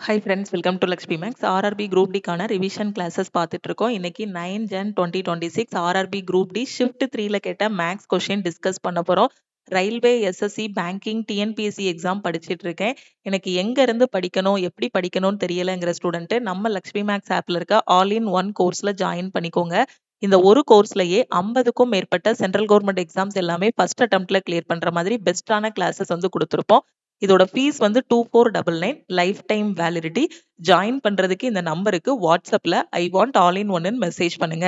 High friends, welcome to Lakshmi maths. RRB group டிக்கான revision classes பார்த்துட்டு இருக்கோம். இன்னைக்கு 9 Jan 2026 RRB group D shift 3ல கேட்ட மேக்ஸ் கொஸ்டின் டிஸ்கஸ் பண்ண போறோம். Railway, SSC, banking, TNPSC exam படிச்சிட்டு இருக்கேன். எனக்கு எங்க இருந்து படிக்கணும், எப்படி படிக்கணும்னு தெரியலங்கிற ஸ்டூடெண்ட் நம்ம லக்ஷ்மி மேக்ஸ் ஆப்ல இருக்க ஆல் இன் ஒன் கோர்ஸ்ல ஜாயின் பண்ணிக்கோங்க. இந்த ஒரு கோர்ஸ்லயே 50க்கும் மேற்பட்ட சென்ட்ரல் கவர்மெண்ட் எக்ஸாம்ஸ் எல்லாமே ஃபர்ஸ்ட் அட்டெம்ப்ட்ல கிளியர் பண்ற மாதிரி பெஸ்டான கிளாஸஸ் வந்து கொடுத்துருப்போம். இதோட ஃபீஸ் வந்து 2499, லைஃப் டைம் வேலிடிட்டி. ஜாயின் பண்றதுக்கு இந்த நம்பருக்கு வாட்ஸ்அப்ல ஐ வாண்ட் ஆல் இன் ஒன்னு மெசேஜ் பண்ணுங்க.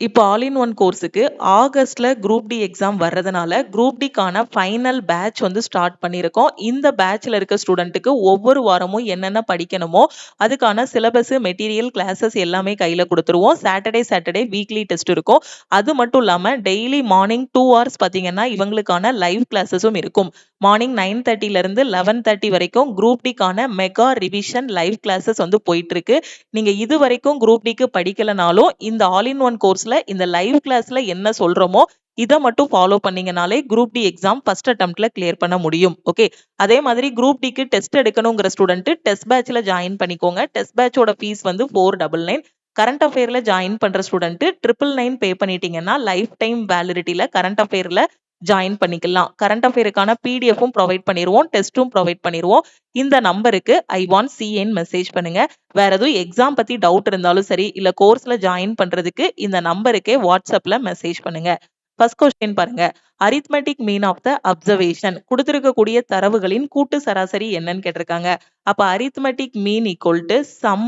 இப்போ ஆல் இன் ஒன் கோர்ஸுக்கு ஆகஸ்ட்ல குரூப் டி எக்ஸாம் வர்றதுனால குரூப் டிக்கான ஃபைனல் பேட்ச் வந்து ஸ்டார்ட் பண்ணியிருக்கோம். இந்த பேட்ச்ல இருக்க ஸ்டூடெண்ட்டுக்கு ஒவ்வொரு வாரமும் என்னென்ன படிக்கணுமோ அதுக்கான சிலபஸ், மெட்டீரியல், கிளாஸஸ் எல்லாமே கையில கொடுத்துருவோம். சாட்டர்டே வீக்லி டெஸ்ட் இருக்கும். அது மட்டும் இல்லாம டெய்லி மார்னிங் 2 hours பாத்தீங்கன்னா இவங்களுக்கான லைவ் கிளாஸஸும் இருக்கும். மார்னிங் 9:30ல இருந்து 11:30 வரைக்கும் குரூப் டிக்கான மெகா ரிவிஷன் லைவ் கிளாஸஸ் வந்து போயிட்டு இருக்கு. நீங்க இது வரைக்கும் குரூப் டிக்கு படிக்கலனாலும் இந்த ஆல் இன் ஒன் கோர்ஸ்ல இந்த லைவ் கிளாஸ்ல என்ன சொல்றோமோ இதை மட்டும் ஃபாலோ பண்ணீங்கனாலே குரூப் டி எக்ஸாம் ஃபர்ஸ்ட் அட்டெம்ப்ட்ல கிளியர் பண்ண முடியும். ஓகே, அதே மாதிரி குரூப் டிக்கு டெஸ்ட் எடுக்கணுங்கிற ஸ்டூடெண்ட் டெஸ்ட் பேட்ச்ல ஜாயின் பண்ணிக்கோங்க. டெஸ்ட் பேட்சோட ஃபீஸ் வந்து 499. கரண்ட் அஃபேர்ல ஜாயின் பண்ற ஸ்டூடெண்ட் 999 பே பண்ணிட்டீங்கன்னா லைஃப் டைம் வேலிடிட்டில கரண்ட் அஃபேர்ல ஜாயின் பண்ணிக்கலாம். கரண்ட் அஃபேருக்கான பிடிஎஃப்பும் ப்ரொவைட் பண்ணிடுவோம், டெஸ்ட்டும் ப்ரொவைட் பண்ணிடுவோம். இந்த நம்பருக்கு ஐ வாண்ட் சிஎன் மெசேஜ் பண்ணுங்க. வேற எதுவும் எக்ஸாம் பத்தி டவுட் இருந்தாலும் சரி, இல்ல கோர்ஸ்ல ஜாயின் பண்றதுக்கு இந்த நம்பருக்கே வாட்ஸ்அப்ல மெசேஜ் பண்ணுங்க. ஃபர்ஸ்ட் கொஸ்டின் பாருங்க. Arithmetic mean of the observation. கொடுத்திருக்கக்கூடிய தரவுகளின் கூட்டு சராசரி என்னன்னு கேட்டிருக்காங்க. அப்ப arithmetic mean equal to sum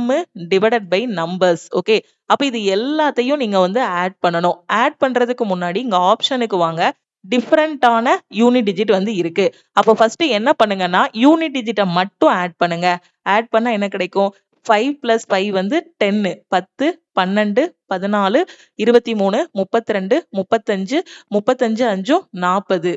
divided by numbers. Okay, அப்ப இது எல்லாத்தையும் நீங்க வந்து ஆட் பண்ணணும். ஆட் பண்றதுக்கு முன்னாடி இங்க ஆப்ஷனுக்கு வாங்க. டிஃபரண்டான யூனிட் டிஜிட் வந்து இருக்கு. அப்போ ஃபர்ஸ்ட் என்ன பண்ணுங்கன்னா யூனிட் டிஜிட்டை மட்டும் ஆட் பண்ணுங்க. ஆட் பண்ணா என்ன கிடைக்கும்? 5 + 5 வந்து 10, 10, 12, 14, 23, 32, 35, 35 5 40.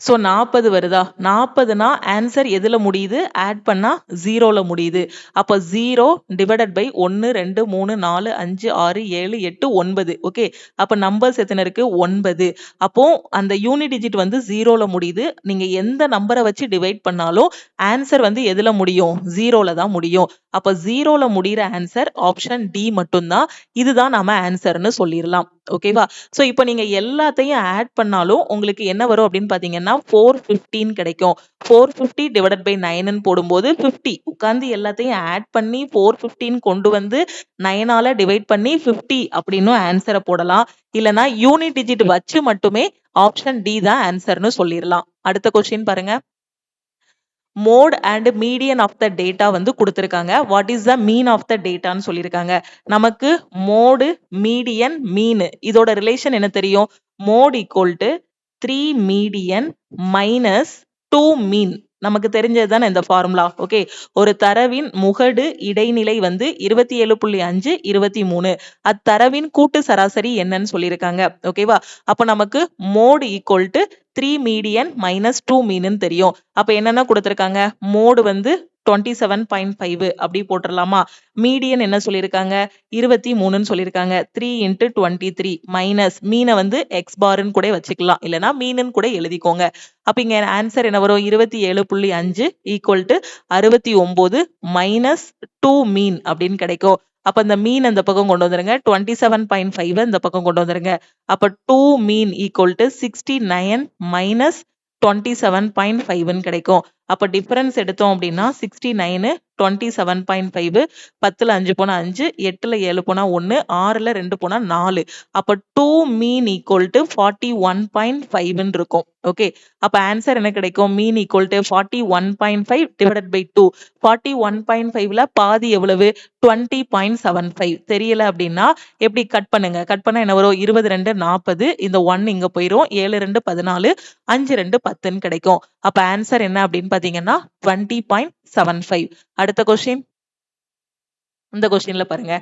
ஸோ 40 வருதா? 40னா ஆன்சர் எதுல முடியுது? ஆட் பண்ணா 0ல முடியுது. அப்போ 0 டிவைடட் பை 1 2 3 4 5 6 7 8 9. ஓகே, அப்போ நம்பர்ஸ் எத்தனை இருக்கு? 9. அப்போ அந்த யூனிட் டிஜிட் வந்து 0ல முடியுது. நீங்க எந்த நம்பரை வச்சு டிவைட் பண்ணாலும் ஆன்சர் வந்து எதுல முடியும்? 0ல தான் முடியும். அப்போ 0ல முடிகிற ஆன்சர் ஆப்ஷன் டி மட்டும்தான். இதுதான் நம்ம ஆன்சர்னு சொல்லிடலாம். ஓகேவா? ஸோ இப்போ நீங்க எல்லாத்தையும் ஆட் பண்ணாலும் உங்களுக்கு என்ன வரும் அப்படின்னு பாத்தீங்கன்னா 415 கிடைக்கும். 450 டிவைடட் பை 9 போடும்போது 50. உட்கார்ந்து எல்லாத்தையும் ஆட் பண்ணி 415 கொண்டு வந்து 9ஆல டிவைட் பண்ணி 50 அப்படின்னு ஆன்சரை போடலாம். இல்லனா யூனிட் டிஜிட் வச்சு மட்டுமே ஆப்ஷன் டி தான் ஆன்சர்னு சொல்லிடலாம். அடுத்த கொஸ்டின் பாருங்க. Mode and median of the data வந்து கொடுத்துருக்காங்க. What is the mean of the டேட்டான்னு சொல்லியிருக்காங்க. நமக்கு மோடு, மீடியன், மீன் இதோட ரிலேஷன் என்ன தெரியும்? Mode equal to 3 median minus 2 mean. நமக்கு தெரிஞ்சது தானே இந்த ஃபார்முலா. ஓகே, ஒரு தரவின் முகடு இடைநிலை வந்து 27.5 23. அத்தரவின் கூட்டு சராசரி என்னன்னு சொல்லியிருக்காங்க. ஓகேவா? அப்ப நமக்கு mode equal to 3 median minus 2 mean தெரியும். அப்ப என்னென்ன கொடுத்திருக்காங்க? மோடு வந்து 27.5 அப்படி போட்டுடலாமா? மீடியன் என்ன சொல்லியிருக்காங்க? 23ன்னு சொல்லியிருக்காங்க. 3 × 23 மைனஸ் மீனை வந்து எக்ஸ் பார்ன்னு கூட வச்சுக்கலாம், இல்லைன்னா மீனுன்னு கூட எழுதிக்கோங்க. அப்ப இங்க ஆன்சர் என்ன வரும்? 27.5 ஈக்குவல் டு 69 மைனஸ் 2 மீன் அப்படின்னு கிடைக்கும். அப்ப இந்த மீன் அந்த பக்கம் கொண்டு வந்துருங்க. 27.5 இந்த பக்கம் கொண்டு வந்துருங்க. அப்ப 2 மீன் ஈக்குவல் டு 69 மைனஸ் 27.5 கிடைக்கும். அப்ப டிஃபரன்ஸ் எடுத்தோம் அப்படின்னா 69 27.5. 10ல 5 போனா 5, 8ல 7 போனா 1, 6ல 2 போனா 4. அப்ப 2 மீன் ஈக்குவல் டு 41.5 இருக்கும். ஓகே, அப்ப ஆன்சர் என்ன கிடைக்கும்? Mean equal to 41.5 divided by 2. 41.5ல பாதி எவ்வளவு? 20.75. தெரியல அப்படின்னா எப்படி கட் பண்ணுங்க? கட் பண்ணா என்ன வரும்? 22 40. இந்த 1 இங்க போயிரும். 7 2 14, 5 2 10 கிடைக்கும். அப்ப ஆன்சர் என்ன அப்படின்னு பாத்தீங்கன்னா 20.75. அடுத்த கொஸ்டின். இந்த கொஸ்டின்ல பாருங்க.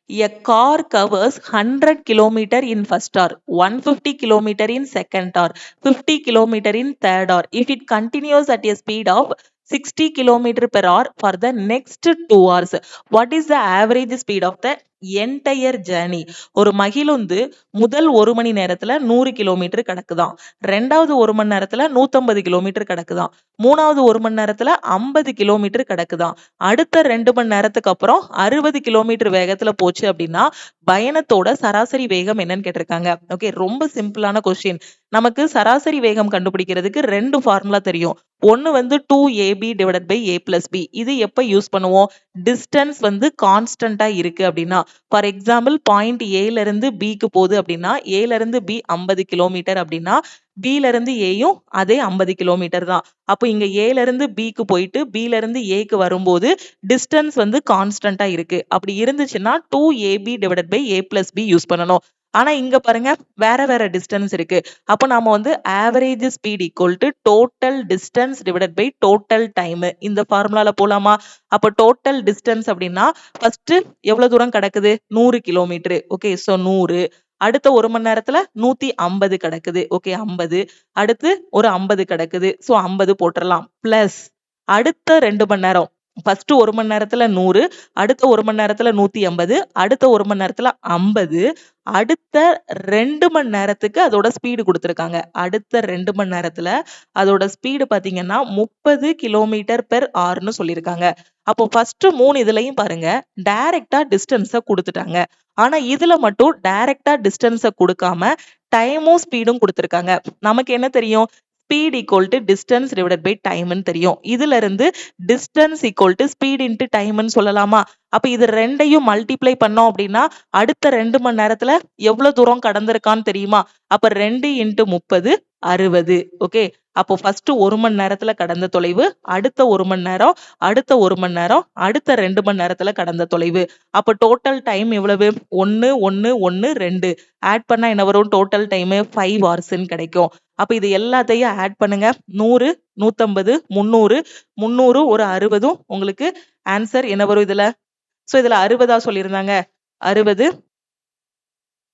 A car covers 100 km in first hour, 150 km in second hour, 50 km in third hour. If it continues at a speed of 60 km per hour for the next 2 hours, what is the average speed of the entire journey. ஒரு மகிழுந்து முதல் 1 மணி நேரத்துல 100 kilometre கடக்குதாம், 2வது 1 மணி நேரத்துல 150 kilometre கடக்குதாம், 3வது 1 மணி நேரத்துல 50 kilometre கடக்குதாம், அடுத்த 2 மணி நேரத்துக்கு அப்புறம் 60 கிலோமீட்டர் வேகத்துல போச்சு அப்படின்னா பயணத்தோட சராசரி வேகம் என்னன்னு கேட்டிருக்காங்க. ஓகே, ரொம்ப சிம்பிளான கொஸ்டின். நமக்கு சராசரி வேகம் கண்டுபிடிக்கிறதுக்கு 2 ஃபார்முலா தெரியும். ஒன்னு வந்து 2ab divided by a plus b. இது எப்ப யூஸ் பண்ணுவோம்? டிஸ்டன்ஸ் வந்து கான்ஸ்டன்டா இருக்கு அப்படின்னா. ஃபார் எக்ஸாம்பிள் பாயிண்ட் ஏல இருந்து பிக்கு போகுது அப்படின்னா ஏல இருந்து பி 50 கிலோமீட்டர் அப்படின்னா பில இருந்து ஏயும் அதே 50 கிலோமீட்டர் தான். அப்போ இங்க ஏல இருந்து பிக்கு போயிட்டு பில இருந்து ஏக்கு வரும்போது டிஸ்டன்ஸ் வந்து கான்ஸ்டன்டா இருக்கு. அப்படி இருந்துச்சுன்னா 2ab divided by a plus b use பண்ணணும். ஆனா இங்க பாருங்க வேற வேற டிஸ்டன்ஸ் இருக்கு. அப்போ நாம வந்து average speed equal to total distance divided by total time இந்த ஃபார்முலால போலாமா? அப்போ டோட்டல் டிஸ்டன்ஸ் அப்படின்னா ஃபர்ஸ்ட் எவ்வளவு தூரம் கிடக்குது? 100 கிலோமீட்டர். Okay, so 100. அடுத்த 1 மணி நேரத்துல 150 கிடக்குது. ஓகே, 50. அடுத்து ஒரு 50 கிடக்குது. சோ 50 போட்டுறலாம். பிளஸ் அடுத்த 2 மணி நேரம். ஃபர்ஸ்ட் 1 மணி நேரத்துல 100, அடுத்த 1 மணி நேரத்துல 150, அடுத்த 1 மணி நேரத்துல 50, அடுத்த 2 மணி நேரத்துக்கு அதோட ஸ்பீடு கொடுத்திருக்காங்க. அடுத்த 2 மணி நேரத்துல அதோட ஸ்பீடு பாத்தீங்கன்னா 30 கிலோமீட்டர் பெர் ஹவர்னு சொல்லியிருக்காங்க. அப்போ ஃபர்ஸ்ட் 3 இதுலயும் பாருங்க டைரக்டா டிஸ்டன்ஸ கொடுத்துட்டாங்க. ஆனா இதுல மட்டும் டைரக்டா டிஸ்டன்ஸ கொடுக்காம டைமும் ஸ்பீடும் கொடுத்திருக்காங்க. நமக்கு என்ன தெரியும்? Speed equal to distance divided by டைம்னு தெரியும். இதுல இருந்து distance equal to speed into டைம்னு சொல்லலாமா? அப்ப இது ரெண்டையும் மல்டிப்ளை பண்ணோம் அப்படின்னா அடுத்த 2 மணி நேரத்துல எவ்வளவு தூரம் கடந்திருக்கான்னு தெரியுமா? அப்ப 2 இன்டு 30 60. ஓகே, அப்போ ஃபர்ஸ்ட் 1 மணி நேரத்துல கடந்த தொலைவு, அடுத்த 1 மணி நேரம், அடுத்த 1 மணி நேரம், அடுத்த 2 மணி நேரத்துல கடந்த தொலைவு. அப்ப டோட்டல் டைம் எவ்வளவு? 1 1 1 2 ஆட் பண்ணா என்ன வரும்? டோட்டல் டைம் 5 ஹவர்ஸ்ன்னு கிடைக்கும். அப்ப இது எல்லாத்தையும் ஆட் பண்ணுங்க. 100 150 300 300 ஒரு 60 உங்களுக்கு ஆன்சர் என்ன வரும் இதுல? சோ இதுல 60 சொல்லியிருந்தாங்க. 60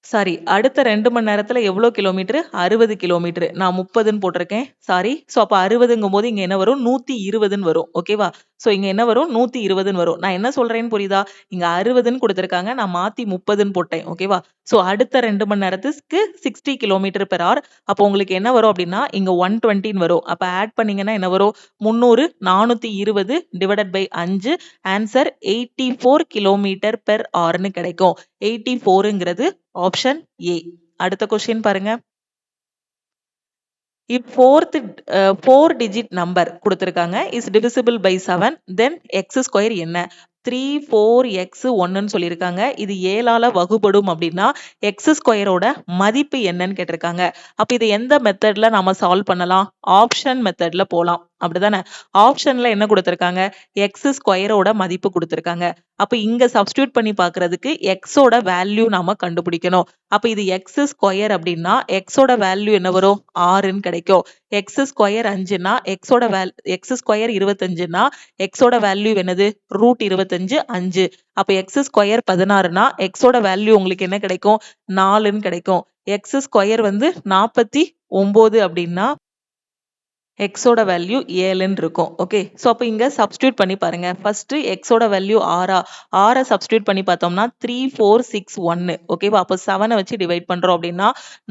சாரி, அடுத்த 2 மணி நேரத்துல எவ்வளவு கிலோமீட்டர்? 60 கிலோமீட்டர். நான் 30ன்னு போட்டிருக்கேன். சாரி. சோ அப்ப 60ங்கும் போது இங்க என்ன வரும்? 120ன்னு வரும். ஓகேவா? சோ இங்க என்ன வரும்? 120ன்னு வரும். நான் என்ன சொல்றேன்னு புரியுதா? இங்க 60ன்னு கொடுத்திருக்காங்க, நான் மாத்தி 30ன்னு போட்டேன். ஓகேவா? சோ அடுத்த 2 மணி நேரத்துக்கு 60 கிலோமீட்டர் பெர் ஹவர். அப்போ உங்களுக்கு என்ன வரும் அப்படின்னா இங்க 120ன்னு வரும். அப்ப ஆட் பண்ணீங்கன்னா என்ன வரும்? 300 420 divided by 5 answer 84 kilometre per ஹவர்னு கிடைக்கும். 84ங்கிறது ஆப்ஷன் ஏ. அடுத்த கொஸ்டின் பாருங்க. If four digit number கொடுத்திருக்காங்க is divisible by 7 then x square என்ன? 3 4 x 1ன்னு சொல்லியிருக்காங்க. இது 7ஆல வகுபடும் அப்படின்னா x ஸ்கொயரோட மதிப்பு என்னன்னு கேட்டிருக்காங்க. அப்ப இது எந்த மெத்தட்ல நாம சால்வ் பண்ணலாம்? ஆப்ஷன் மெத்தட்ல போலாம். அப்படிதானே? ஆப்ஷன்ல என்ன கொடுத்திருக்காங்க? x ஸ்கொயரோட மதிப்பு கொடுத்திருக்காங்க. அப்ப இங்க சப்ஸ்டியூட் பண்ணி பார்க்கிறதுக்கு x ஓட வேல்யூ நாம கண்டுபிடிக்கணும். அப்ப இது x ஸ்கொயர் அப்படின்னா x ஓட வேல்யூ என்ன வரும்? 6ன்னு கிடைக்கும். x ஸ்கொயர் 5னா x ஸ்கொயர் 25னா x ஓட வேல்யூ என்னது? ரூட் 25 5. அப்ப x ஸ்கொயர் 16னா x ஓட வேல்யூ உங்களுக்கு என்ன கிடைக்கும்? 4ன்னு கிடைக்கும். x ஸ்கொயர் வந்து 49 அப்படின்னா x ஓட வேல்யூ 7ன்னு இருக்கும். ஓகே, சோ அப்ப இங்க சப்ஸ்டியூட் பண்ணி பாருங்க. ஃபர்ஸ்ட் x ஓட வேல்யூ 6 சப்ஸ்டியூட் பண்ணி பார்த்தோம்னா 3 4 6 1. ஓகேவா? அப்ப 7 வச்சு டிவைட் பண்றோம் அப்படின்னா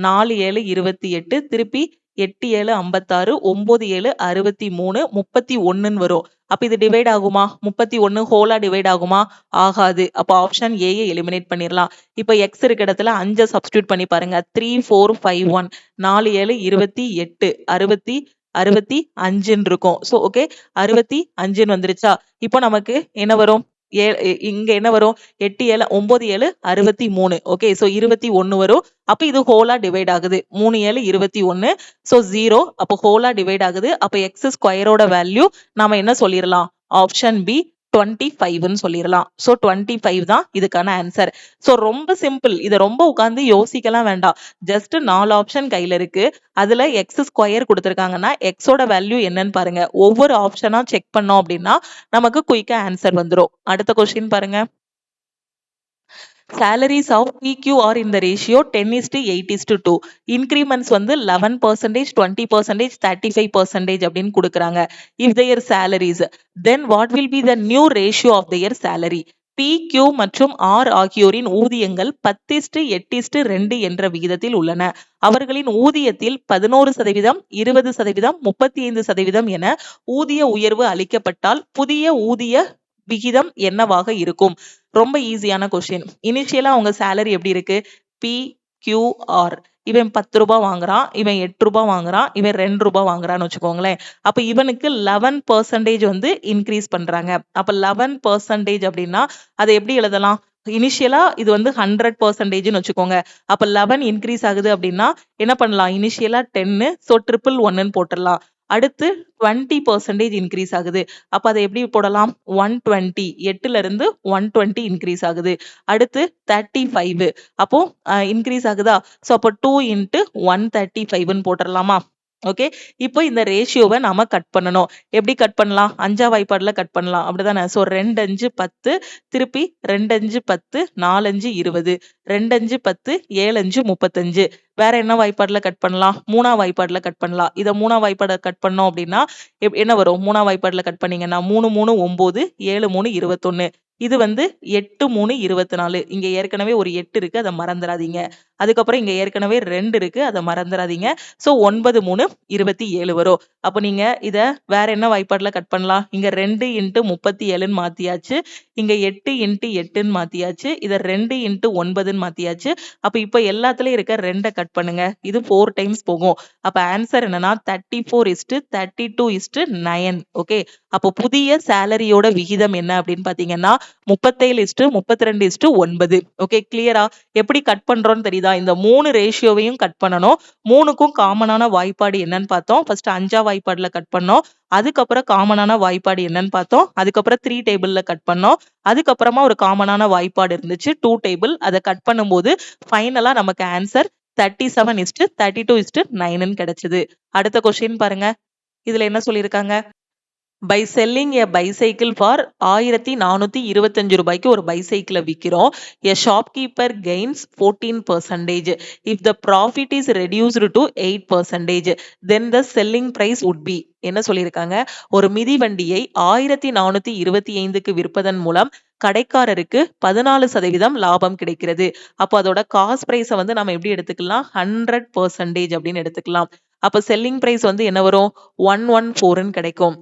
4 7 28 திருப்பி 8 7 56 9 7 63 31ன்னு வரும். அப்ப இது டிவைட் ஆகுமா? 31 ஹோலா டிவைட் ஆகுமா? ஆகாது. அப்ப ஆப்ஷன் ஏ எலிமினேட் பண்ணிரலாம். இப்ப x இருக்க இடத்துல 5 சப்ஸ்டியூட் பண்ணி பாருங்க. 3 4 5 1 4 7 28 65ன்னு இருக்கும். சோ ஓகே, 65ன்னு வந்துருச்சா? இப்போ நமக்கு என்ன வரும்? இங்க என்ன வரும்? 8 7 9 7 63. ஓகே, சோ 21 வரும். அப்ப இது ஹோலா டிவைட் ஆகுது. 3 7 21. சோ 0. அப்ப ஹோலா டிவைட் ஆகுது. அப்ப x ஸ்கொயரோட வேல்யூ நாம என்ன சொல்லிரலாம்? ஆப்ஷன் பி 25ன்னு சொல்லிரலாம். சோ 25 தான் இதுக்கான ஆன்சர். சோ ரொம்ப சிம்பிள். இத ரொம்ப உட்கார்ந்து யோசிக்கலாம் வேண்டாம். ஜஸ்ட் 4 ஆப்ஷன் கையில இருக்கு. அதுல x ஸ்கொயர் கொடுத்திருக்காங்கன்னா x ஓட வேல்யூ என்னன்னு பாருங்க. ஒவ்வொரு ஆப்ஷனா செக் பண்ணோம் அப்படின்னா நமக்கு குயிக்கா ஆன்சர் வந்துரும். அடுத்த கொஸ்டின் பாருங்க. Salaries of PQ are in the ratio 10:8:2. Increments வந்து 11%, 20%, 35% அப்படின்னு கொடுக்குறாங்க. If their salaries, then what will be the new ratio of their salary? PQ மற்றும் R ஆகியோரின் ஊதியங்கள் 10:8:2 என்ற விகிதத்தில் உள்ளன. அவர்களின் ஊதியத்தில் 11%, 20%, 35% என ஊதிய உயர்வு அளிக்கப்பட்டால் புதிய ஊதிய விகிதம் என்னவாக இருக்கும்? ரொம்ப ஈஸியான கொஸ்டின். இனிஷியலா அவங்க சேலரி எப்படி இருக்கு? PQR. இவன் 10 ரூபாய் வாங்குறான், இவன் 8 ரூபாய் வாங்குறான், இவன் 2 ரூபாய் வாங்குறான்னு வச்சுக்கோங்களேன். அப்ப இவனுக்கு 11% வந்து இன்க்ரீஸ் பண்றாங்க. அப்ப 11% அப்படின்னா அதை எப்படி எழுதலாம்? இனிஷியலா இது வந்து 100%ன்னு வச்சுக்கோங்க. அப்ப 11 இன்க்ரீஸ் ஆகுது அப்படின்னா என்ன பண்ணலாம்? இனிஷியலா 10, ஸோ 111 போட்டுடலாம். அடுத்து 20% இன்க்ரீஸ் ஆகுது. அப்ப அதை எப்படி போடலாம்? 120. 8ல இருந்து 120 இன்க்ரீஸ் ஆகுது. அடுத்து 35. அப்போ இன்க்ரீஸ் ஆகுதா? ஸோ அப்போ 2 into 135ன்னு போட்டுடலாமா? ஓகே. இப்போ இந்த ரேஷியோவை நாம கட் பண்ணணும். எப்படி கட் பண்ணலாம்? 5 வாய்ப்பாடுல கட் பண்ணலாம். அப்படிதானே? ஸோ 2 5 10, திருப்பி 2 5 10, 4 5 20, 2 5 10, 7 5 35. வேற என்ன வாய்ப்பாடுல கட் பண்ணலாம்? 3 வாய்ப்பாடுல கட் பண்ணலாம். இதை 3 வாய்ப்பாட கட் பண்ணோம் அப்படின்னா என்ன வரும்? 3 வாய்ப்பாடுல கட் பண்ணீங்கன்னா 3 3 9, 7 3 21. இது வந்து 8 3 24. இங்க ஏற்கனவே ஒரு 8 இருக்கு, அதை மறந்துடாதீங்க. அதுக்கப்புறம் இங்க ஏற்கனவே 2 இருக்கு, அதை மறந்துடாதீங்க. ஸோ 9 3 27 வரும். அப்ப நீங்க இத வேற என்ன வாய்ப்பாடுல கட் பண்ணலாம்? இங்க 2 into 37ன்னு மாத்தியாச்சு. இங்க 8 into 8ன்னு மாத்தியாச்சு. இத 2 into 9ன்னு மாத்தியாச்சு. அப்ப இப்ப எல்லாத்துலயும் இருக்க 2 கட் பண்ணுங்க. இது 4 டைம்ஸ் போகும். அப்ப ஆன்சர் என்னன்னா 34:32:9. ஓகே. அப்போ புதிய சேலரியோட விகிதம் என்ன அப்படின்னு பாத்தீங்கன்னா 37:32:9. ஓகே, கிளியரா? எப்படி கட் பண்றோம்னு தெரியுதா? இந்த 3 ரேஷியோவையும் கட் பண்ணணும். 3க்கும் காமனான வாய்ப்பாடு என்னன்னு பார்த்தோம். ஃபர்ஸ்ட் 5 வாய்ப்பாடுல கட் பண்ணோம். அதுக்கப்புறம் காமனான வாய்ப்பாடு என்னன்னு பார்த்தோம். அதுக்கப்புறம் 3 டேபிள்ல கட் பண்ணோம். அதுக்கப்புறமா ஒரு காமனான வாய்ப்பாடு இருந்துச்சு 2 டேபிள். அதை கட் பண்ணும்போது ஃபைனலா நமக்கு ஆன்சர் 37:32:9ன்னு கிடைச்சது. அடுத்த கொஸ்டின் பாருங்க. இதுல என்ன சொல்லியிருக்காங்க? By selling a bicycle for 1425 ரூபாய்க்கு ஒரு பைசைக்கிளை விற்கிறோம். A shopkeeper gains 14%. If the profit is reduced to 8%, then the selling price would be. என்ன சொல்லியிருக்காங்க? ஒரு மிதிவண்டியை 1425க்கு விற்பதன் மூலம் கடைக்காரருக்கு 14% லாபம் கிடைக்கிறது. அப்போ அதோட காஸ்ட் பிரைஸை வந்து நம்ம எப்படி எடுத்துக்கலாம்? 100% அப்படின்னு எடுத்துக்கலாம். அப்ப செல்லிங் பிரைஸ் வந்து என்ன வரும்? 114ன்னு கிடைக்கும்.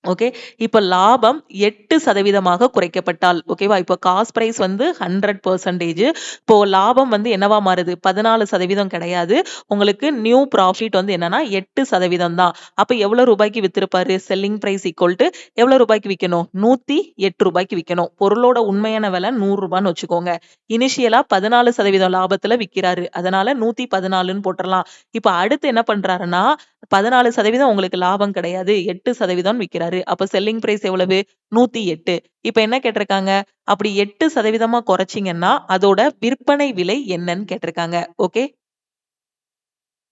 ஓகே. இப்ப லாபம் 8% குறைக்கப்பட்டால், ஓகேவா? இப்ப காஸ்ட் பிரைஸ் வந்து 100%. இப்போ லாபம் வந்து என்னவா மாறுது? 14% கிடையாது. உங்களுக்கு நியூ ப்ராஃபிட் வந்து என்னன்னா 8% தான். அப்ப எவ்வளவு ரூபாய்க்கு வித்திருப்பாரு? செல்லிங் பிரைஸ் ஈக்குவல் டு எவ்வளவு ரூபாய்க்கு விற்கணும்? 108 ரூபாய்க்கு விற்கணும். பொருளோட உண்மையான விலை 100 ரூபான்னு வச்சுக்கோங்க. இனிஷியலா 14% லாபத்துல விற்கிறாரு, அதனால 114ன்னு போட்டுடலாம். இப்ப அடுத்து என்ன பண்றாருன்னா 14% உங்களுக்கு லாபம் கிடையாது, 8% விற்கிறாரு. அப்ப செல்லிங் பிரைஸ் எவ்வளவு? 108. இப்ப என்ன கேட்டிருக்காங்க? அப்படி 8% குறைச்சிங்கன்னா அதோட விற்பனை விலை என்னன்னு கேட்டிருக்காங்க. ஓகே.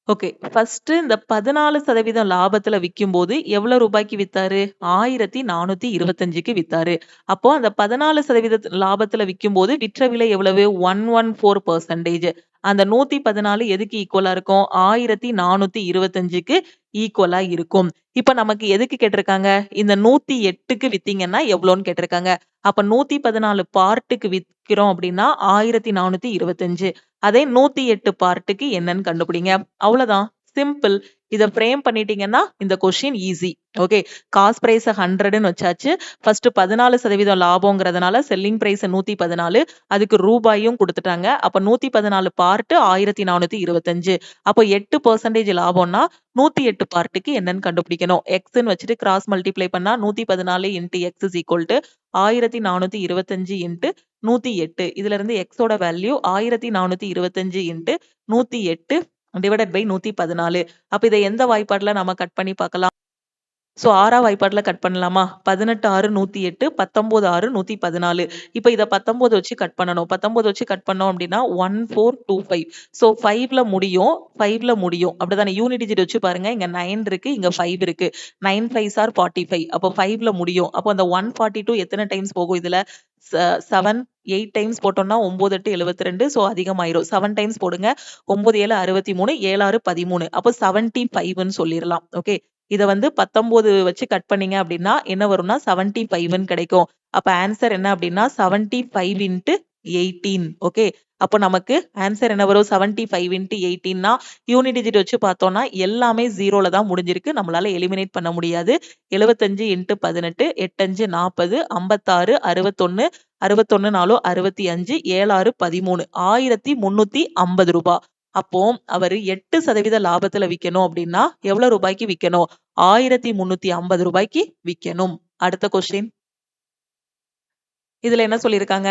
ஓகே, ஃபர்ஸ்ட் இந்த 14% லாபத்துல விற்கும் போது எவ்வளவு ரூபாய்க்கு வித்தாரு? 1425க்கு வித்தாரு. அப்போ அந்த 14% லாபத்துல விற்கும் போது விற்ற விலை எவ்வளவு? 114%. அந்த 114 எதுக்கு ஈக்குவலா இருக்கும்? 1425க்கு ஈக்குவலா இருக்கும். இப்ப நமக்கு எதுக்கு கேட்டிருக்காங்க? இந்த 108க்கு வித்தீங்கன்னா எவ்வளோன்னு கேட்டிருக்காங்க. அப்ப 114 பார்ட்டுக்கு விற்கிறோம் அப்படின்னா 1425. அதே 108 பார்ட்டுக்கு என்னன்னு கண்டுபிடிங்க. அவ்வளவுதான், சிம்பிள். இத ஃப்ரேம் பண்ணிட்டீங்கன்னா இந்த question easy. Okay. Cost price 100ன்னு வச்சாச்சு. ஃபர்ஸ்ட் 14% லாபம்ங்கிறதுனால செல்லிங் பிரைஸ் 114, அதுக்கு ரூபாயும் கொடுத்துட்டாங்க. அப்ப 114 பார்ட் 1425. அப்போ 8% லாபம்னா 108 பார்ட்டுக்கு என்னன்னு கண்டுபிடிக்கணும். எக்ஸ்ன்னு வச்சுட்டு கிராஸ் மல்டிப்ளை பண்ணா 114 × x is equal to 1425 × 108. இதுல இருந்து எக்ஸோட வேல்யூ 1425 × 108 டிவைடட் பை 114. அப்ப இதை எந்த வாய்ப்பாடுல நாம கட் பண்ணி பார்க்கலாம்? சோ 6 வாய்ப்பாடுல கட் பண்ணலாமா? 18 6 108, 19 6 114. இப்ப இத 19 வச்சு கட் பண்ணணும். 19 வச்சு கட் பண்ணோம் அப்படின்னா 1425. சோ 5ல முடியும், 5ல முடியும். அப்படிதானே? யூனிட் டிஜிட் வச்சு பாருங்க. இங்க 9 இருக்கு, இங்க 5 இருக்கு. 9 5s are 45. அப்போ 5ல முடியும். அப்போ அந்த 142 எத்தனை டைம்ஸ் போகும்? இதுல 7 8 டைம்ஸ் போட்டோம்னா 9 8 72. சோ அதிகமாயிரும். 7 டைம்ஸ் போடுங்க. 9 7 63, 7 6 13. அப்போ 75ன்னு சொல்லிடலாம். ஓகே. இதை வந்து 19 வச்சு கட் பண்ணீங்க அப்படின்னா என்ன வரும்னா 75 கிடைக்கும். அப்ப ஆன்சர் என்ன அப்படின்னா 75 into 18. ஓகே, அப்போ நமக்கு ஆன்சர் என்ன வரும் 75 into 18னா யூனிட் டிஜிட் வச்சு பார்த்தோம்னா எல்லாமே ஜீரோல தான் முடிஞ்சிருக்கு. நம்மளால எலிமினேட் பண்ண முடியாது. 75 into 18 8 5 40 56 61 61 4 65 7 6 13 1350 ரூபாய். அப்போ அவரு 8% லாபத்துல விக்கணும் அப்படின்னா எவ்வளவு ரூபாய்க்கு விக்கணும்? 1350 ரூபாய்க்கு விக்கணும். அடுத்த கொஸ்டின். இதுல என்ன சொல்லியிருக்காங்க?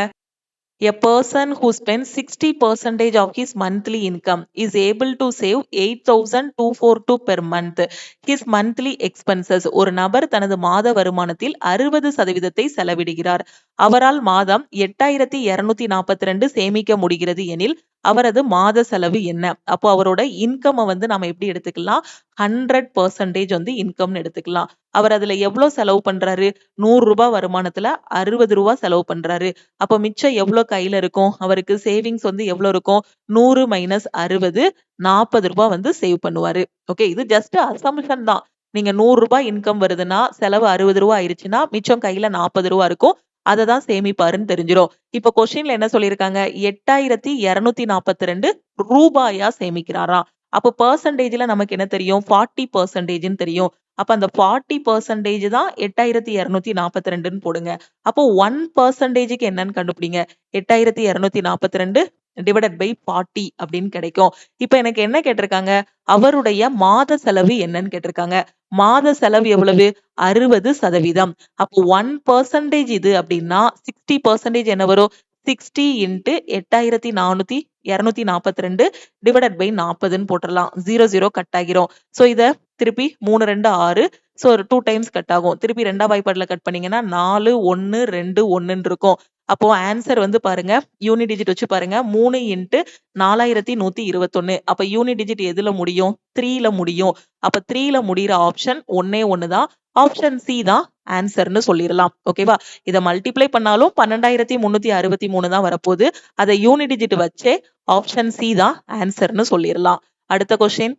A person who spends 60% of his monthly income is able to save 8,242 per month. His monthly expenses. ஒரு நபர் தனது மாத வருமானத்தில் 60% செலவிடுகிறார். அவரால் மாதம் 8,242 சேமிக்க முடிகிறது எனில் அவரது மாத செலவு என்ன? அப்போ அவரோட இன்கம் வந்து நம்ம எப்படி எடுத்துக்கலாம்? 100% வந்து இன்கம் எடுத்துக்கலாம். அவர் அதுல எவ்வளவு செலவு பண்றாரு? 100 ரூபாய் வருமானத்துல 60 ரூபாய் செலவு பண்றாரு. அப்ப மிச்சம் எவ்வளவு கையில இருக்கும்? அவருக்கு சேவிங்ஸ் வந்து எவ்வளவு இருக்கும்? 100 மைனஸ் 60 40 ரூபாய் வந்து சேவ் பண்ணுவாரு. ஓகே, இது ஜஸ்ட் அசம்ஷன் தான். நீங்க 100 ரூபாய் இன்கம் வருதுன்னா செலவு 60 ரூபாய் ஆயிருச்சுன்னா மிச்சம் கையில 40 ரூபாய் இருக்கும். அதை தான் சேமிப்பாருன்னு தெரிஞ்சிடும். இப்ப கொஸ்டின்ல என்ன சொல்லியிருக்காங்க? 8,242 ரூபாயா சேமிக்கிறாராம். அப்போ பெர்சன்டேஜ்ல நமக்கு என்ன தெரியும்? 40% தெரியும். அப்ப அந்த 40% தான் 8,242 போடுங்க. அப்போ 1%க்கு என்னன்னு கண்டுபிடிங்க. 8,242 டிவைடட் பை 40 அப்படின்னு கிடைக்கும். இப்ப எனக்கு என்ன கேட்டிருக்காங்க? அவருடைய மாத செலவு என்னன்னு கேட்டிருக்காங்க. மாத செலவு எவ்வளவு? 60%. அப்போ 1% இது அப்படின்னா 60% என்ன வரும்? 60 into 8,242 டிவைடட் பை 40ன்னு போட்டுடலாம். 0 கட் ஆகிரும். சோ இத திருப்பி 3 2 6. சோ 2 டைம்ஸ் கட் ஆகும். திருப்பி ரெண்டா வாய்ப்பாடுல கட் பண்ணீங்கன்னா 4 1 2 1 இருக்கும். அப்போ ஆன்சர் வந்து பாருங்க, யூனிட் டிஜிட் வச்சு பாருங்க. 3 into 4121. அப்ப யூனிட் டிஜிட் எதுல முடியும்? 3ல முடியும். அப்ப 3ல முடிகிற ஆப்ஷன் ஒன்னே ஒண்ணுதான். ஆப்ஷன் சி தான் ஆன்சர்னு சொல்லிடலாம். ஓகேவா? இதை மல்டிப்ளை பண்ணாலும் 12,363 தான் வரப்போகுது. அதை யூனிட் டிஜிட் வச்சே ஆப்ஷன் சி தான் ஆன்சர்னு சொல்லிடலாம். அடுத்த question.